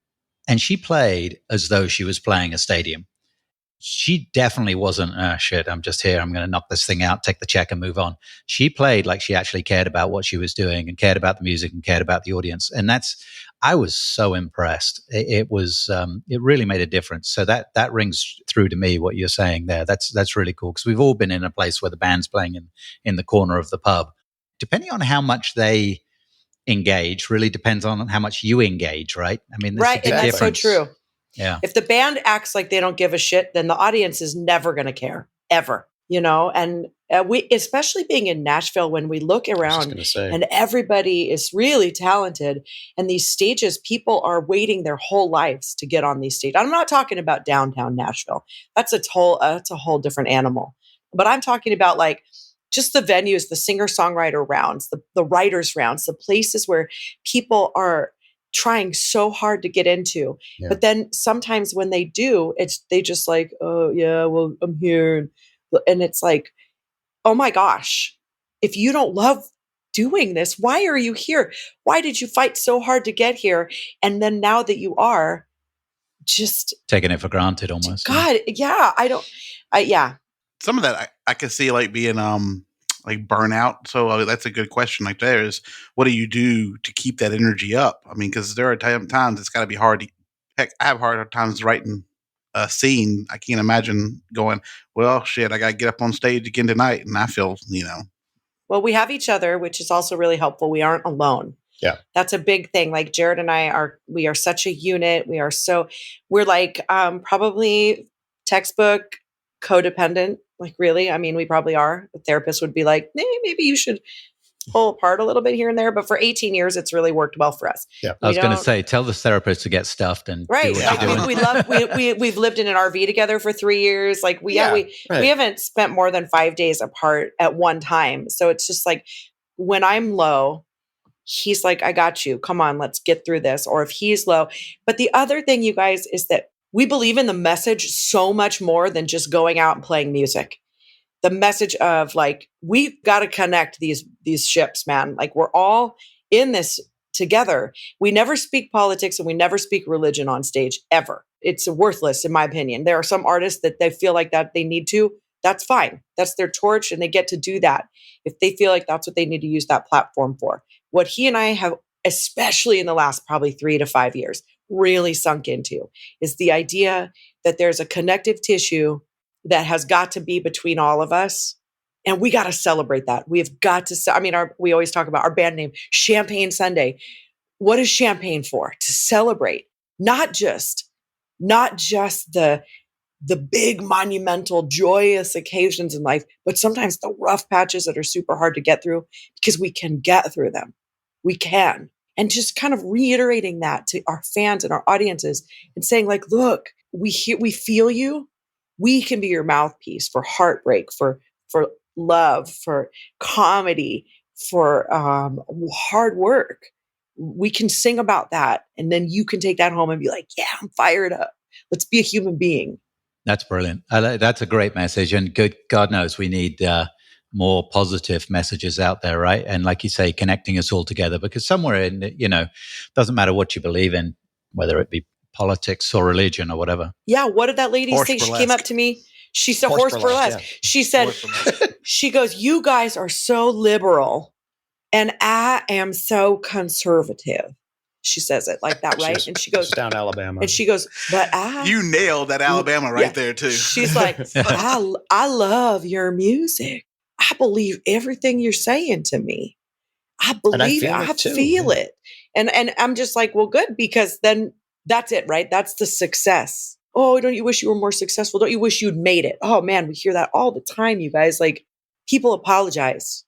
Speaker 3: And she played as though she was playing a stadium. She definitely wasn't, shit, I'm just here. I'm going to knock this thing out, take the check and move on. She played like she actually cared about what she was doing and cared about the music and cared about the audience. And I was so impressed. It really made a difference. So that rings through to me, what you're saying there. That's really cool, because we've all been in a place where the band's playing in the corner of the pub. Depending on how much they engage really depends on how much you engage, right? I mean,
Speaker 2: right, and that's so true.
Speaker 3: Yeah.
Speaker 2: If the band acts like they don't give a shit, then the audience is never going to care, ever. And we, especially being in Nashville, when we look around and everybody is really talented, and these stages, people are waiting their whole lives to get on these stages. I'm not talking about downtown Nashville. That's a whole different animal. But I'm talking about like just the venues, the singer-songwriter rounds, the writers rounds, the places where people are trying so hard to get into. Yeah. But then sometimes when they do, they just like, oh yeah, well, I'm here. And it's like, oh my gosh, if you don't love doing this, why are you here? Why did you fight so hard to get here? And then now that you are, just
Speaker 3: taking it for granted almost.
Speaker 2: God, yeah. Yeah.
Speaker 4: Some of that I can see like being like burnout. So that's a good question. Like there is, what do you do to keep that energy up? I mean, because there are times it's got to be hard. Heck, I have hard times writing a scene. I can't imagine going, well, shit, I got to get up on stage again tonight. And I feel,
Speaker 2: Well, we have each other, which is also really helpful. We aren't alone.
Speaker 6: Yeah.
Speaker 2: That's a big thing. Like Jared and we are such a unit. We're like probably textbook codependent. Like really, I mean, we probably are. The therapist would be like, maybe you should pull apart a little bit here and there. But for 18 years, it's really worked well for us.
Speaker 6: Yeah.
Speaker 3: I was going to say, tell the therapist to get stuffed and
Speaker 2: right.
Speaker 3: do what you're doing.
Speaker 2: We've lived in an RV together for 3 years. Like we haven't spent more than 5 days apart at one time. So it's just like when I'm low, he's like, I got you. Come on, let's get through this. Or if he's low. But the other thing, you guys, is that we believe in the message so much more than just going out and playing music. The message of like, we've got to connect these ships, man. Like we're all in this together. We never speak politics and we never speak religion on stage ever. It's worthless in my opinion. There are some artists that they feel like that they need to. That's fine. That's their torch and they get to do that if they feel like that's what they need to use that platform for. What he and I have, especially in the last probably 3 to 5 years, really sunk into is the idea that there's a connective tissue that has got to be between all of us. And we got to celebrate that. We've got to, we always talk about our band name, Champagne Sunday. What is champagne for? To celebrate, not just the big monumental joyous occasions in life, but sometimes the rough patches that are super hard to get through because we can get through them. We can. And just kind of reiterating that to our fans and our audiences and saying like, look, we feel you. We can be your mouthpiece for heartbreak, for love, for comedy, for hard work. We can sing about that. And then you can take that home and be like, yeah, I'm fired up. Let's be a human being.
Speaker 3: That's brilliant. That's a great message. And good God knows we need more positive messages out there, right? And like you say, connecting us all together, because somewhere in, doesn't matter what you believe in, whether it be politics or religion or whatever.
Speaker 2: Yeah. What did that lady
Speaker 4: Horse
Speaker 2: say? She
Speaker 4: burlesque.
Speaker 2: came up to me. She said,
Speaker 6: Horse
Speaker 2: horse
Speaker 6: burlesque,
Speaker 2: burlesque. She said,
Speaker 4: Horse burlesque.
Speaker 2: she goes, you guys are so liberal and I am so conservative. She says it like that, right? And she goes,
Speaker 6: It's down Alabama.
Speaker 2: and she goes, but I,
Speaker 4: You nailed that Alabama right
Speaker 2: Yeah.
Speaker 4: there too.
Speaker 2: she's like, I love your music. I believe everything you're saying to me. I believe it.
Speaker 6: feel
Speaker 2: I
Speaker 6: it too,
Speaker 2: feel
Speaker 6: yeah.
Speaker 2: it. And I'm just like, well, good, because then that's it, right? That's the success. Oh, don't you wish you were more successful? Don't you wish you'd made it? Oh man, we hear that all the time, you guys. Like, people apologize.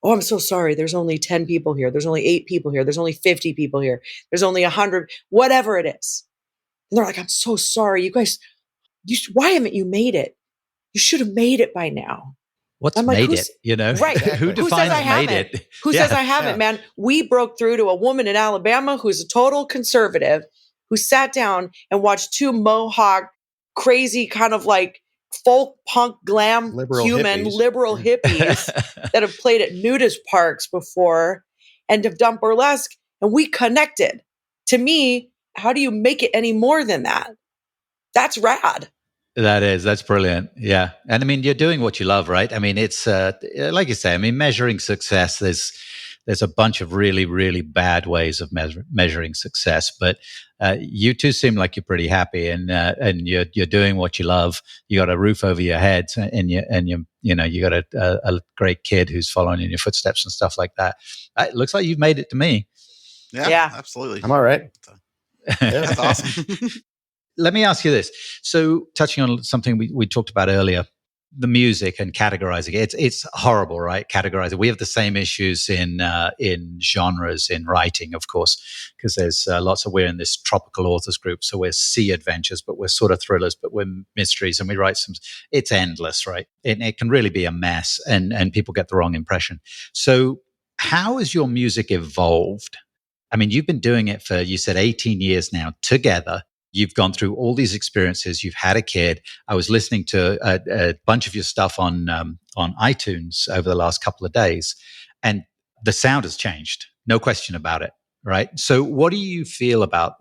Speaker 2: Oh, I'm so sorry. There's only 10 people here. There's only 8 people here. There's only 50 people here. There's only 100, whatever it is. And they're like, I'm so sorry. You guys, why haven't you made it? You should have made it by now.
Speaker 3: What's
Speaker 2: I'm like,
Speaker 3: made
Speaker 2: who's-
Speaker 3: it? You know,
Speaker 2: Right.
Speaker 3: Who
Speaker 2: Who says
Speaker 3: defines
Speaker 2: I
Speaker 3: made
Speaker 2: haven't?
Speaker 3: it?
Speaker 2: Who
Speaker 3: Yeah.
Speaker 2: says I haven't, man? We broke through to a woman in Alabama who's a total conservative, who sat down and watched 2 Mohawk, crazy kind of like folk punk glam
Speaker 6: Liberal
Speaker 2: human
Speaker 6: hippies.
Speaker 2: liberal hippies that have played at nudist parks before and have done burlesque, and we connected. To me, how do you make it any more than that? That's rad.
Speaker 3: That's brilliant. Yeah. And I mean, you're doing what you love, right? I mean, it's like you say, I mean, measuring success, there's a bunch of really, really bad ways of measuring success, but you two seem like you're pretty happy, and you're doing what you love. You got a roof over your head, and you got a great kid who's following in your footsteps and stuff like that. It looks like you've made it to me.
Speaker 4: Yeah, absolutely.
Speaker 6: I'm all right.
Speaker 4: That's awesome.
Speaker 3: Let me ask you this. So, touching on something we talked about earlier, the music and categorizing it. It's horrible, right? Categorizing. We have the same issues in genres in writing, of course, because there's we're in this tropical authors group, so we're sea adventures, but we're sort of thrillers, but we're mysteries, and we write some. It's endless, right? It can really be a mess, and people get the wrong impression. So, how has your music evolved? I mean, you've been doing it for, you said, 18 years now together. You've gone through all these experiences. You've had a kid. I was listening to a bunch of your stuff on iTunes over the last couple of days, and the sound has changed. No question about it, right? So what do you feel about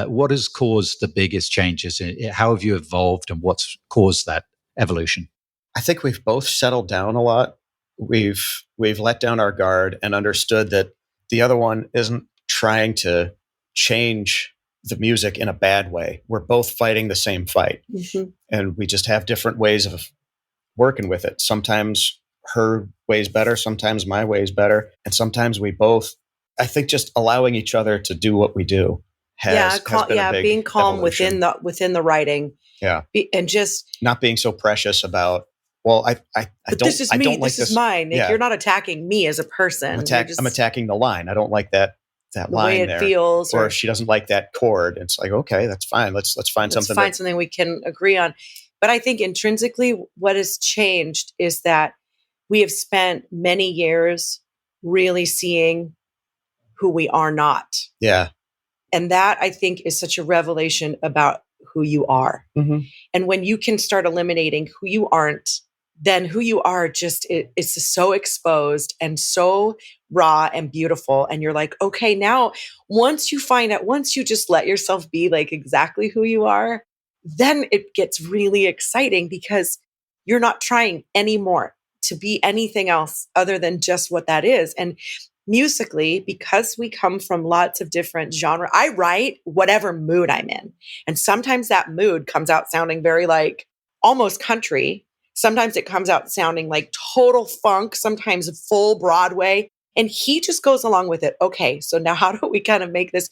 Speaker 3: what has caused the biggest changes? How have you evolved, and what's caused that evolution?
Speaker 6: I think we've both settled down a lot. We've let down our guard and understood that the other one isn't trying to change the music in a bad way. We're both fighting the same fight, and we just have different ways of working with it. Sometimes her way's better, sometimes my way's better, and sometimes we both. I think just allowing each other to do what we do has been a big
Speaker 2: being calm
Speaker 6: evolution.
Speaker 2: within the writing, and just
Speaker 6: not being so precious about. Well, I don't.
Speaker 2: This is
Speaker 6: I
Speaker 2: me.
Speaker 6: don't like
Speaker 2: this is mine. Like,
Speaker 6: Yeah.
Speaker 2: you're not attacking me as a person.
Speaker 6: I'm attacking the line. I don't like that
Speaker 2: the
Speaker 6: line
Speaker 2: way it
Speaker 6: there.
Speaker 2: feels,
Speaker 6: Or if she doesn't like that chord, it's like, okay, that's fine. Let's find something.
Speaker 2: Find something we can agree on. But I think intrinsically, what has changed is that we have spent many years really seeing who we are not.
Speaker 6: Yeah.
Speaker 2: And that, I think, is such a revelation about who you are.
Speaker 6: Mm-hmm.
Speaker 2: And when you can start eliminating who you aren't, then who you are it's just so exposed and so raw and beautiful. And you're like, okay, now once you find out, once you just let yourself be like exactly who you are, then it gets really exciting because you're not trying anymore to be anything else other than just what that is. And musically, because we come from lots of different genres, I write whatever mood I'm in. And sometimes that mood comes out sounding very like almost country. Sometimes it comes out sounding like total funk, sometimes full Broadway. And he just goes along with it. Okay, so now how do we kind of make this?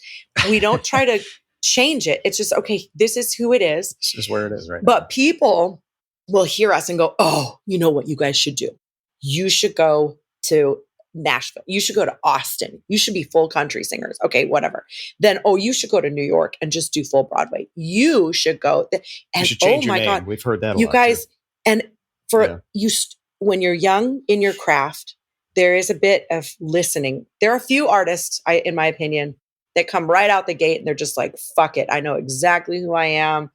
Speaker 2: We don't try to change it. It's just, okay, this is who it is.
Speaker 6: This is where it is right now.
Speaker 2: But people will hear us and go, oh, you know what you guys should do? You should go to Nashville. You should go to Austin. You should be full country singers. Okay, whatever. Then, oh, you should go to New York and just do full Broadway. You should go. And
Speaker 6: you should change
Speaker 2: oh my
Speaker 6: your name.
Speaker 2: God,
Speaker 6: We've heard that a
Speaker 2: you
Speaker 6: lot,
Speaker 2: guys,
Speaker 6: too.
Speaker 2: and when you're young in your craft, there is a bit of listening. There are a few artists, in my opinion, that come right out the gate and they're just like, fuck it. I know exactly who I am.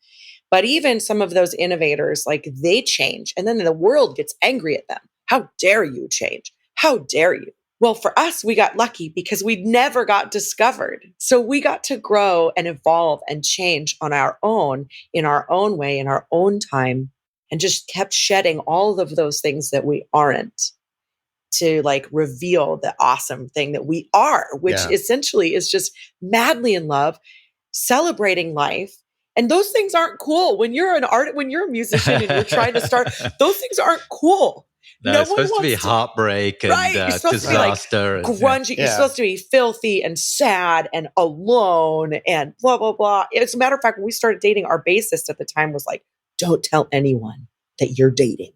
Speaker 2: But even some of those innovators, like they change and then the world gets angry at them. How dare you change? How dare you? Well, for us, we got lucky because we never got discovered. So we got to grow and evolve and change on our own, in our own way, in our own time, and just kept shedding all of those things that we aren't to like reveal the awesome thing that we are, which essentially is just madly in love, celebrating life. And those things aren't cool. When you're when you're a musician and you're trying to start, those things aren't cool.
Speaker 3: No, it's supposed to be heartbreak and
Speaker 2: You're supposed
Speaker 3: disaster.
Speaker 2: to be like grungy. You're supposed to be filthy and sad and alone and blah, blah, blah. As a matter of fact, when we started dating, our bassist at the time was like, don't tell anyone that you're dating,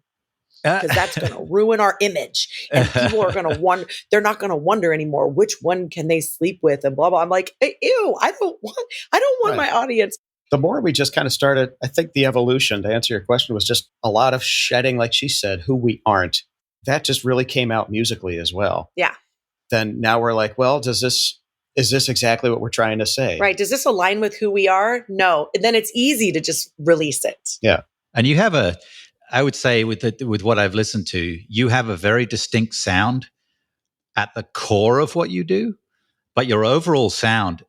Speaker 2: because that's going to ruin our image. And people are going to wonder, they're not going to wonder anymore, which one can they sleep with and blah, blah. I'm like, ew, I don't want my audience.
Speaker 6: The more we just kind of started, I think the evolution, to answer your question, was just a lot of shedding, like she said, who we aren't. That just really came out musically as well.
Speaker 2: Yeah.
Speaker 6: Then now we're like, well, is this exactly what we're trying to say?
Speaker 2: Right. Does this align with who we are? No. And then it's easy to just release it.
Speaker 6: Yeah.
Speaker 3: And you have I would say with what I've listened to, you have a very distinct sound at the core of what you do, but your overall sound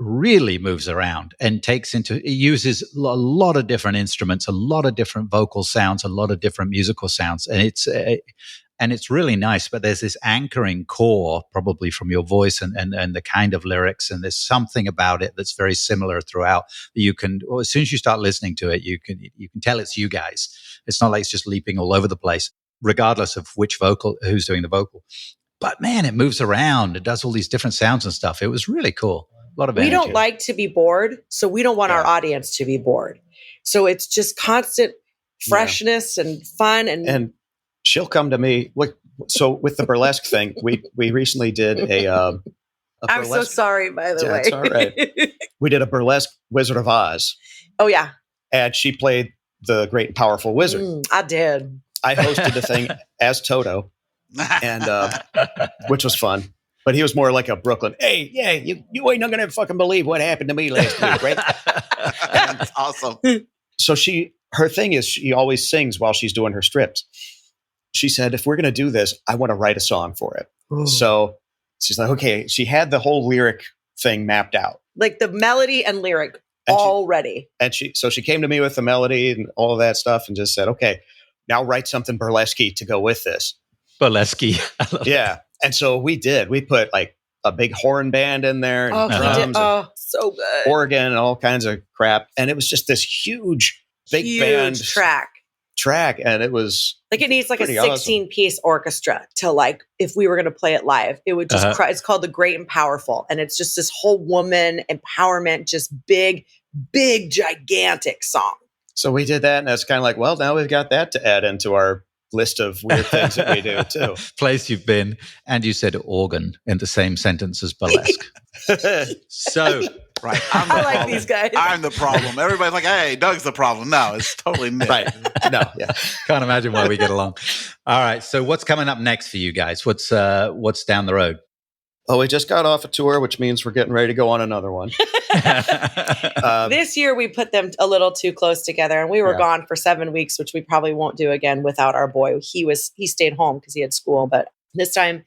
Speaker 3: really moves around and it uses a lot of different instruments, a lot of different vocal sounds, a lot of different musical sounds. And it's really nice, but there's this anchoring core probably from your voice and the kind of lyrics. And there's something about it that's very similar throughout. As soon as you start listening to it, you can tell it's you guys. It's not like it's just leaping all over the place, regardless of who's doing the vocal. But man, it moves around. It does all these different sounds and stuff. It was really cool. A lot of energy.
Speaker 2: We don't like to be bored, so we don't want our audience to be bored. So it's just constant freshness and fun. And
Speaker 6: she'll come to me. So with the burlesque thing, we recently did a
Speaker 2: I'm so sorry, by the way.
Speaker 6: That's all right. We did a burlesque Wizard of Oz.
Speaker 2: Oh, yeah.
Speaker 6: And she played the great and powerful wizard.
Speaker 2: I did.
Speaker 6: I hosted the thing as Toto, and which was fun. But he was more like a Brooklyn. Hey, yeah, you ain't not gonna fucking believe what happened to me last week, right?
Speaker 4: That's awesome.
Speaker 6: So her thing is she always sings while she's doing her strips. She said, if we're gonna do this, I want to write a song for it. Ooh. So she's like, okay. She had the whole lyric thing mapped out,
Speaker 2: like the melody and lyric already.
Speaker 6: And she came to me with the melody and all of that stuff, and just said, okay, now write something burlesque to go with this.
Speaker 3: Burlesque.
Speaker 6: Yeah. And so we did. We put like a big horn band in there, and drums,
Speaker 2: so good,
Speaker 6: organ, and all kinds of crap. And it was just this huge band track, and it was
Speaker 2: like it needs like a 16-piece orchestra to like if we were going to play it live, it would just cry. It's called The Great and Powerful, and it's just this whole woman empowerment, just big, gigantic song.
Speaker 6: So we did that, and it's kind of like, well, now we've got that to add into our list of weird things that we do too.
Speaker 3: Place you've been, and you said organ in the same sentence as burlesque. So
Speaker 4: right,
Speaker 2: I like these guys.
Speaker 4: I'm the problem. Everybody's like, "Hey, Doug's the problem." No, it's totally me.
Speaker 6: Right? No, yeah.
Speaker 3: Can't imagine why we get along. All right, so what's coming up next for you guys? What's down the road?
Speaker 6: Oh, we just got off a tour, which means we're getting ready to go on another one.
Speaker 2: This year we put them a little too close together, and we were gone for 7 weeks, which we probably won't do again without our boy. He stayed home because he had school, but this time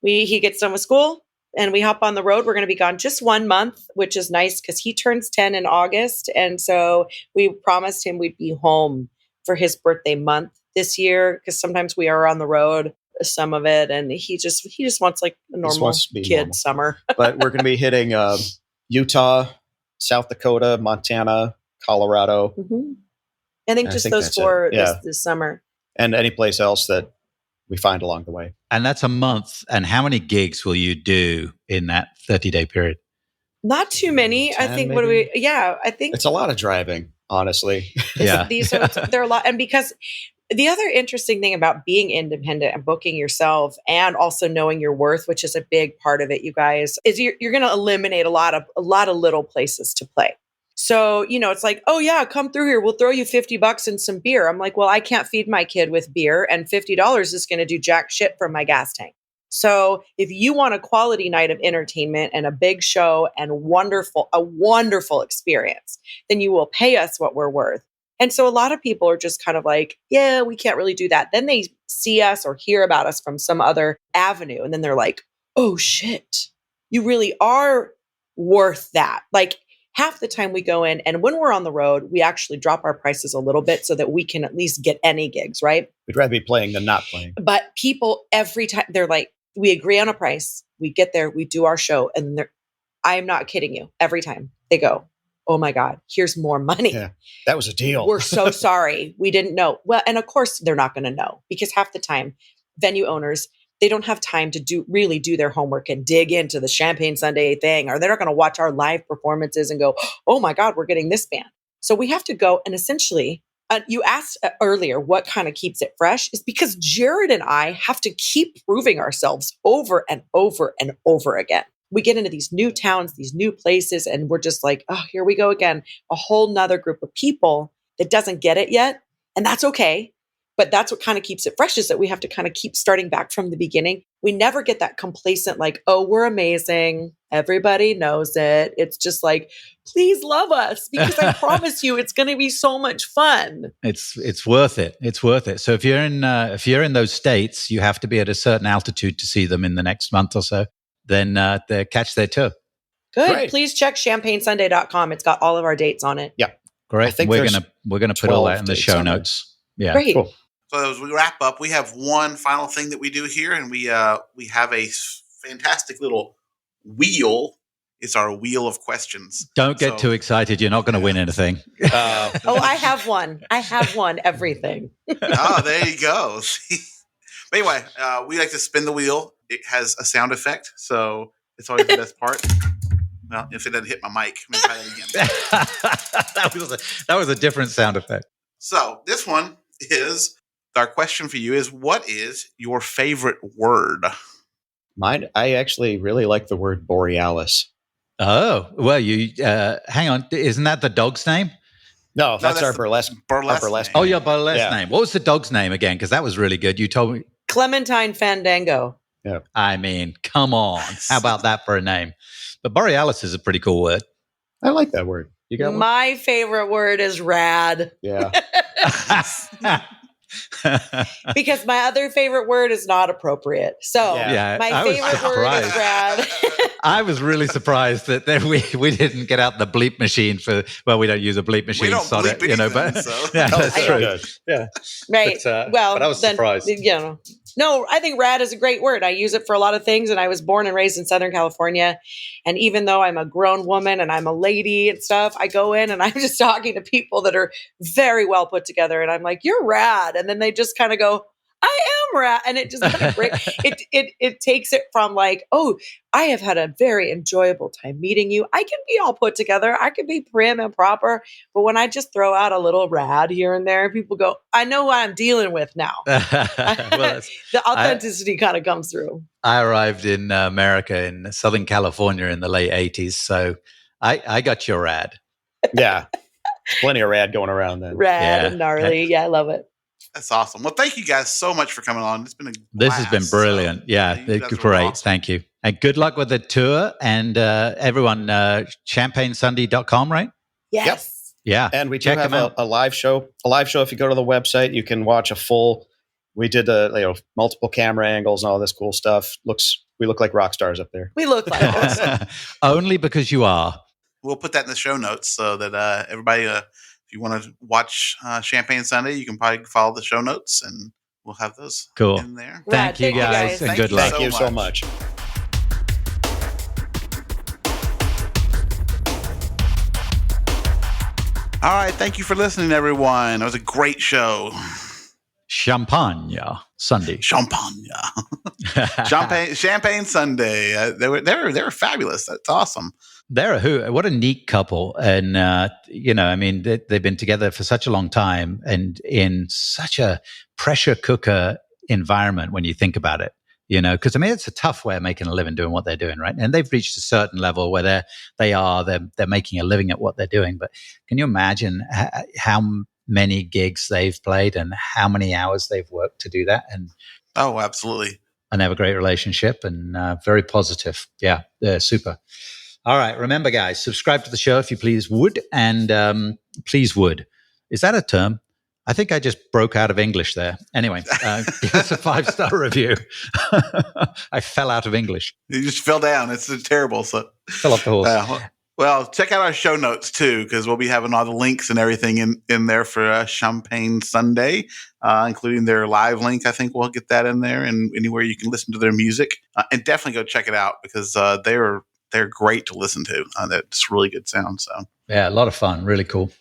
Speaker 2: he gets done with school and we hop on the road. We're going to be gone just 1 month, which is nice because he turns 10 in August, and so we promised him we'd be home for his birthday month this year because sometimes we are on the road. Some of it, and he just wants like a normal kid summer.
Speaker 6: But we're going to be hitting Utah, South Dakota, Montana, Colorado.
Speaker 2: Mm-hmm. I think those four this summer,
Speaker 6: and any place else that we find along the way.
Speaker 3: And that's a month. And how many gigs will you do in that 30-day period?
Speaker 2: Not too many. 10, I think. Maybe? I think
Speaker 6: it's a lot of driving. Honestly,
Speaker 2: they're a lot, and because. The other interesting thing about being independent and booking yourself and also knowing your worth, which is a big part of it, you guys, is you're going to eliminate a lot of little places to play. So, it's like, oh yeah, come through here. We'll throw you $50 and some beer. I'm like, well, I can't feed my kid with beer, and $50 is going to do jack shit for my gas tank. So if you want a quality night of entertainment and a big show and a wonderful experience, then you will pay us what we're worth. And so a lot of people are just kind of like, yeah, we can't really do that. Then they see us or hear about us from some other avenue. And then they're like, oh shit, you really are worth that. Like half the time we go in, and when we're on the road, we actually drop our prices a little bit so that we can at least get any gigs, right?
Speaker 6: We'd rather be playing than not playing.
Speaker 2: But people every time, they're like, we agree on a price, we get there, we do our show, and I'm not kidding you, every time they go, oh my God, here's more money.
Speaker 6: Yeah, that was a deal.
Speaker 2: We're so sorry. We didn't know. Well, and of course they're not going to know, because half the time venue owners, they don't have time to really do their homework and dig into the Champagne Sunday thing, or they're not going to watch our live performances and go, oh my God, we're getting this band. So we have to go, and essentially, you asked earlier what kind of keeps it fresh, is because Jared and I have to keep proving ourselves over and over and over again. We get into these new towns, these new places, and we're just like, oh, here we go again. A whole nother group of people that doesn't get it yet. And that's okay. But that's what kind of keeps it fresh, is that we have to kind of keep starting back from the beginning. We never get that complacent, like, oh, we're amazing. Everybody knows it. It's just like, please love us, because I promise you it's going to be so much fun.
Speaker 3: It's worth it. It's worth it. So if you're in those states, you have to be at a certain altitude to see them in the next month or so. Then they catch their tour.
Speaker 2: Good.
Speaker 6: Great.
Speaker 2: Please check champagnesunday.com. It's got all of our dates on it.
Speaker 6: Yeah.
Speaker 3: Great.
Speaker 6: I think
Speaker 3: we're gonna put all that in the
Speaker 6: dates
Speaker 3: show
Speaker 6: on there.
Speaker 3: notes. Yeah.
Speaker 2: Great.
Speaker 6: Cool.
Speaker 4: So as we wrap up, we have one final thing that we do here, and we have a fantastic little wheel. It's our wheel of questions.
Speaker 3: Don't get too excited. You're not going to win anything.
Speaker 2: Oh, I have one. Everything.
Speaker 4: Oh, there you go. But anyway, we like to spin the wheel. It has a sound effect, so it's always the best part. Well, if it doesn't hit my mic, let me try that again.
Speaker 3: that was a different sound effect.
Speaker 4: So this one is, our question for you is, what is your favorite word?
Speaker 6: Mine, I actually really like the word borealis.
Speaker 3: Oh, well, you hang on. Isn't that the dog's name?
Speaker 6: No, that's our
Speaker 4: the
Speaker 6: burlesque.
Speaker 4: burlesque
Speaker 6: Our burlesque.
Speaker 4: name.
Speaker 3: Oh, your burlesque
Speaker 6: Yeah.
Speaker 3: name. What was the dog's name again? Because that was really good. You told me.
Speaker 2: Clementine Fandango.
Speaker 3: I mean, come on. How about that for a name? But borealis is a pretty cool word.
Speaker 6: I like that word. You got one?
Speaker 2: My favorite word is rad.
Speaker 6: Yeah.
Speaker 2: Because my other favorite word is not appropriate. So
Speaker 3: Yeah,
Speaker 2: my
Speaker 3: I was
Speaker 2: favorite word is rad.
Speaker 3: I was really surprised that we didn't get out the bleep machine for. Well, we don't use a bleep machine.
Speaker 4: We don't
Speaker 3: on
Speaker 4: bleep
Speaker 3: it,
Speaker 4: anything,
Speaker 3: but
Speaker 4: so.
Speaker 3: yeah,
Speaker 6: Oh,
Speaker 3: that's
Speaker 6: very
Speaker 3: true.
Speaker 6: good.
Speaker 3: Yeah,
Speaker 2: Right.
Speaker 3: But
Speaker 2: Well,
Speaker 3: I was
Speaker 2: then,
Speaker 3: surprised.
Speaker 2: No, I think rad is a great word. I use it for a lot of things, and I was born and raised in Southern California. And even though I'm a grown woman and I'm a lady and stuff, I go in and I'm just talking to people that are very well put together, and I'm like, "You're rad," and then they just kind of go, I am rad, and it just kind of it takes it from like, oh, I have had a very enjoyable time meeting you. I can be all put together, I can be prim and proper, but when I just throw out a little rad here and there, people go, I know what I'm dealing with now.
Speaker 3: Well,
Speaker 2: The authenticity kind of comes through.
Speaker 3: I arrived in America in Southern California in the late 80s, so I got your rad.
Speaker 6: Yeah. Plenty of rad going around then.
Speaker 2: Rad
Speaker 3: Yeah.
Speaker 2: and gnarly. Yeah, I love it.
Speaker 4: That's awesome. Well, thank you guys so much for coming on. It's been a
Speaker 3: This has been
Speaker 4: blast.
Speaker 3: brilliant.
Speaker 4: So,
Speaker 3: Yeah,
Speaker 4: you guys were
Speaker 3: great.
Speaker 4: awesome.
Speaker 3: Thank you. And good luck with the tour. And everyone, champagnesunday.com, right?
Speaker 2: Yes.
Speaker 3: Yeah.
Speaker 6: And we do
Speaker 3: Check
Speaker 6: have
Speaker 3: them out.
Speaker 6: a live show. A live show. If you go to the website, you can watch a full. We did multiple camera angles and all this cool stuff. We look like rock stars up there.
Speaker 2: We look like it.
Speaker 3: Only because you are.
Speaker 4: We'll put that in the show notes so that everybody, if you want to watch Champagne Sunday, you can probably follow the show notes, and we'll have those
Speaker 3: Cool.
Speaker 4: in there.
Speaker 3: Thank you
Speaker 2: Thank you,
Speaker 3: guys,
Speaker 2: guys.
Speaker 3: and
Speaker 4: Thank
Speaker 3: good
Speaker 4: you
Speaker 3: luck.
Speaker 6: Thank you so much.
Speaker 4: All right. Thank you for listening, everyone. That was a great show.
Speaker 3: Champagne Sunday.
Speaker 4: Champagne. Champagne Sunday. They were fabulous. That's awesome.
Speaker 3: What a neat couple. And, I mean, they've been together for such a long time and in such a pressure cooker environment when you think about it, because I mean, it's a tough way of making a living doing what they're doing, right? And they've reached a certain level where they're making a living at what they're doing. But can you imagine how many gigs they've played and how many hours they've worked to do that? And
Speaker 4: Oh, absolutely.
Speaker 3: and they have a great relationship and very positive. Yeah, they're super. All right. Remember, guys, subscribe to the show if you please would. And please would. Is that a term? I think I just broke out of English there. Anyway, give us a 5-star review. I fell out of English.
Speaker 4: You just fell down. It's terrible. So
Speaker 3: Fell off the horse.
Speaker 4: Well, check out our show notes too, because we'll be having all the links and everything in there for Champagne Sunday, including their live link. I think we'll get that in there, and anywhere you can listen to their music. And definitely go check it out because they're great to listen to. That's really good sound. So
Speaker 3: yeah, a lot of fun. Really cool.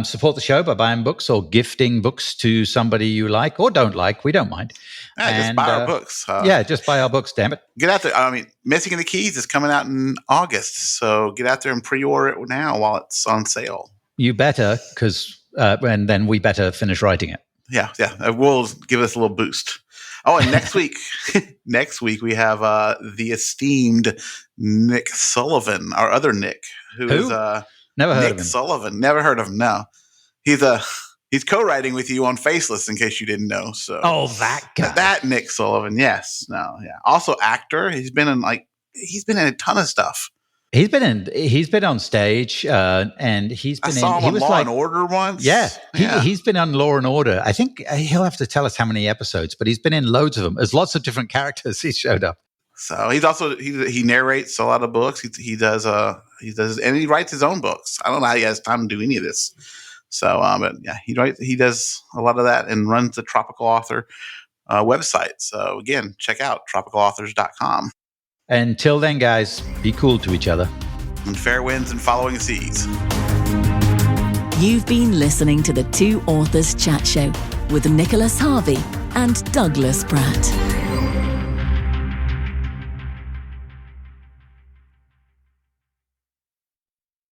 Speaker 3: Support the show by buying books or gifting books to somebody you like or don't like. We don't mind.
Speaker 4: Just buy our books.
Speaker 3: Just buy our books, damn it.
Speaker 4: Get out there. I mean, Missing in the Keys is coming out in August. So get out there and pre-order it now while it's on sale.
Speaker 3: You better, and then we better finish writing it.
Speaker 4: Yeah. We'll give us a little boost. Oh, and next week we have the esteemed Nick Sullivan, our other Nick, who is
Speaker 3: Never heard
Speaker 4: Nick
Speaker 3: of him.
Speaker 4: Sullivan. Never heard of him. No, he's co-writing with you on Faceless, in case you didn't know. So,
Speaker 3: that guy,
Speaker 4: that Nick Sullivan. Yes, no, yeah. Also, actor. He's been in a ton of stuff.
Speaker 3: He's been on stage, and he's been.
Speaker 4: I saw him on Law and Order once.
Speaker 3: Yeah, he's been on Law and Order. I think he'll have to tell us how many episodes, but he's been in loads of them. There's lots of different characters he showed up.
Speaker 4: So he's also he narrates a lot of books. He does and he writes his own books. I don't know how he has time to do any of this. So, but yeah, he does a lot of that and runs the Tropical Author website. So again, check out tropicalauthors.com.
Speaker 3: Until then, guys, be cool to each other.
Speaker 4: And fair winds and following seas.
Speaker 5: You've been listening to the Two Authors Chat Show with Nicholas Harvey and Douglas Pratt.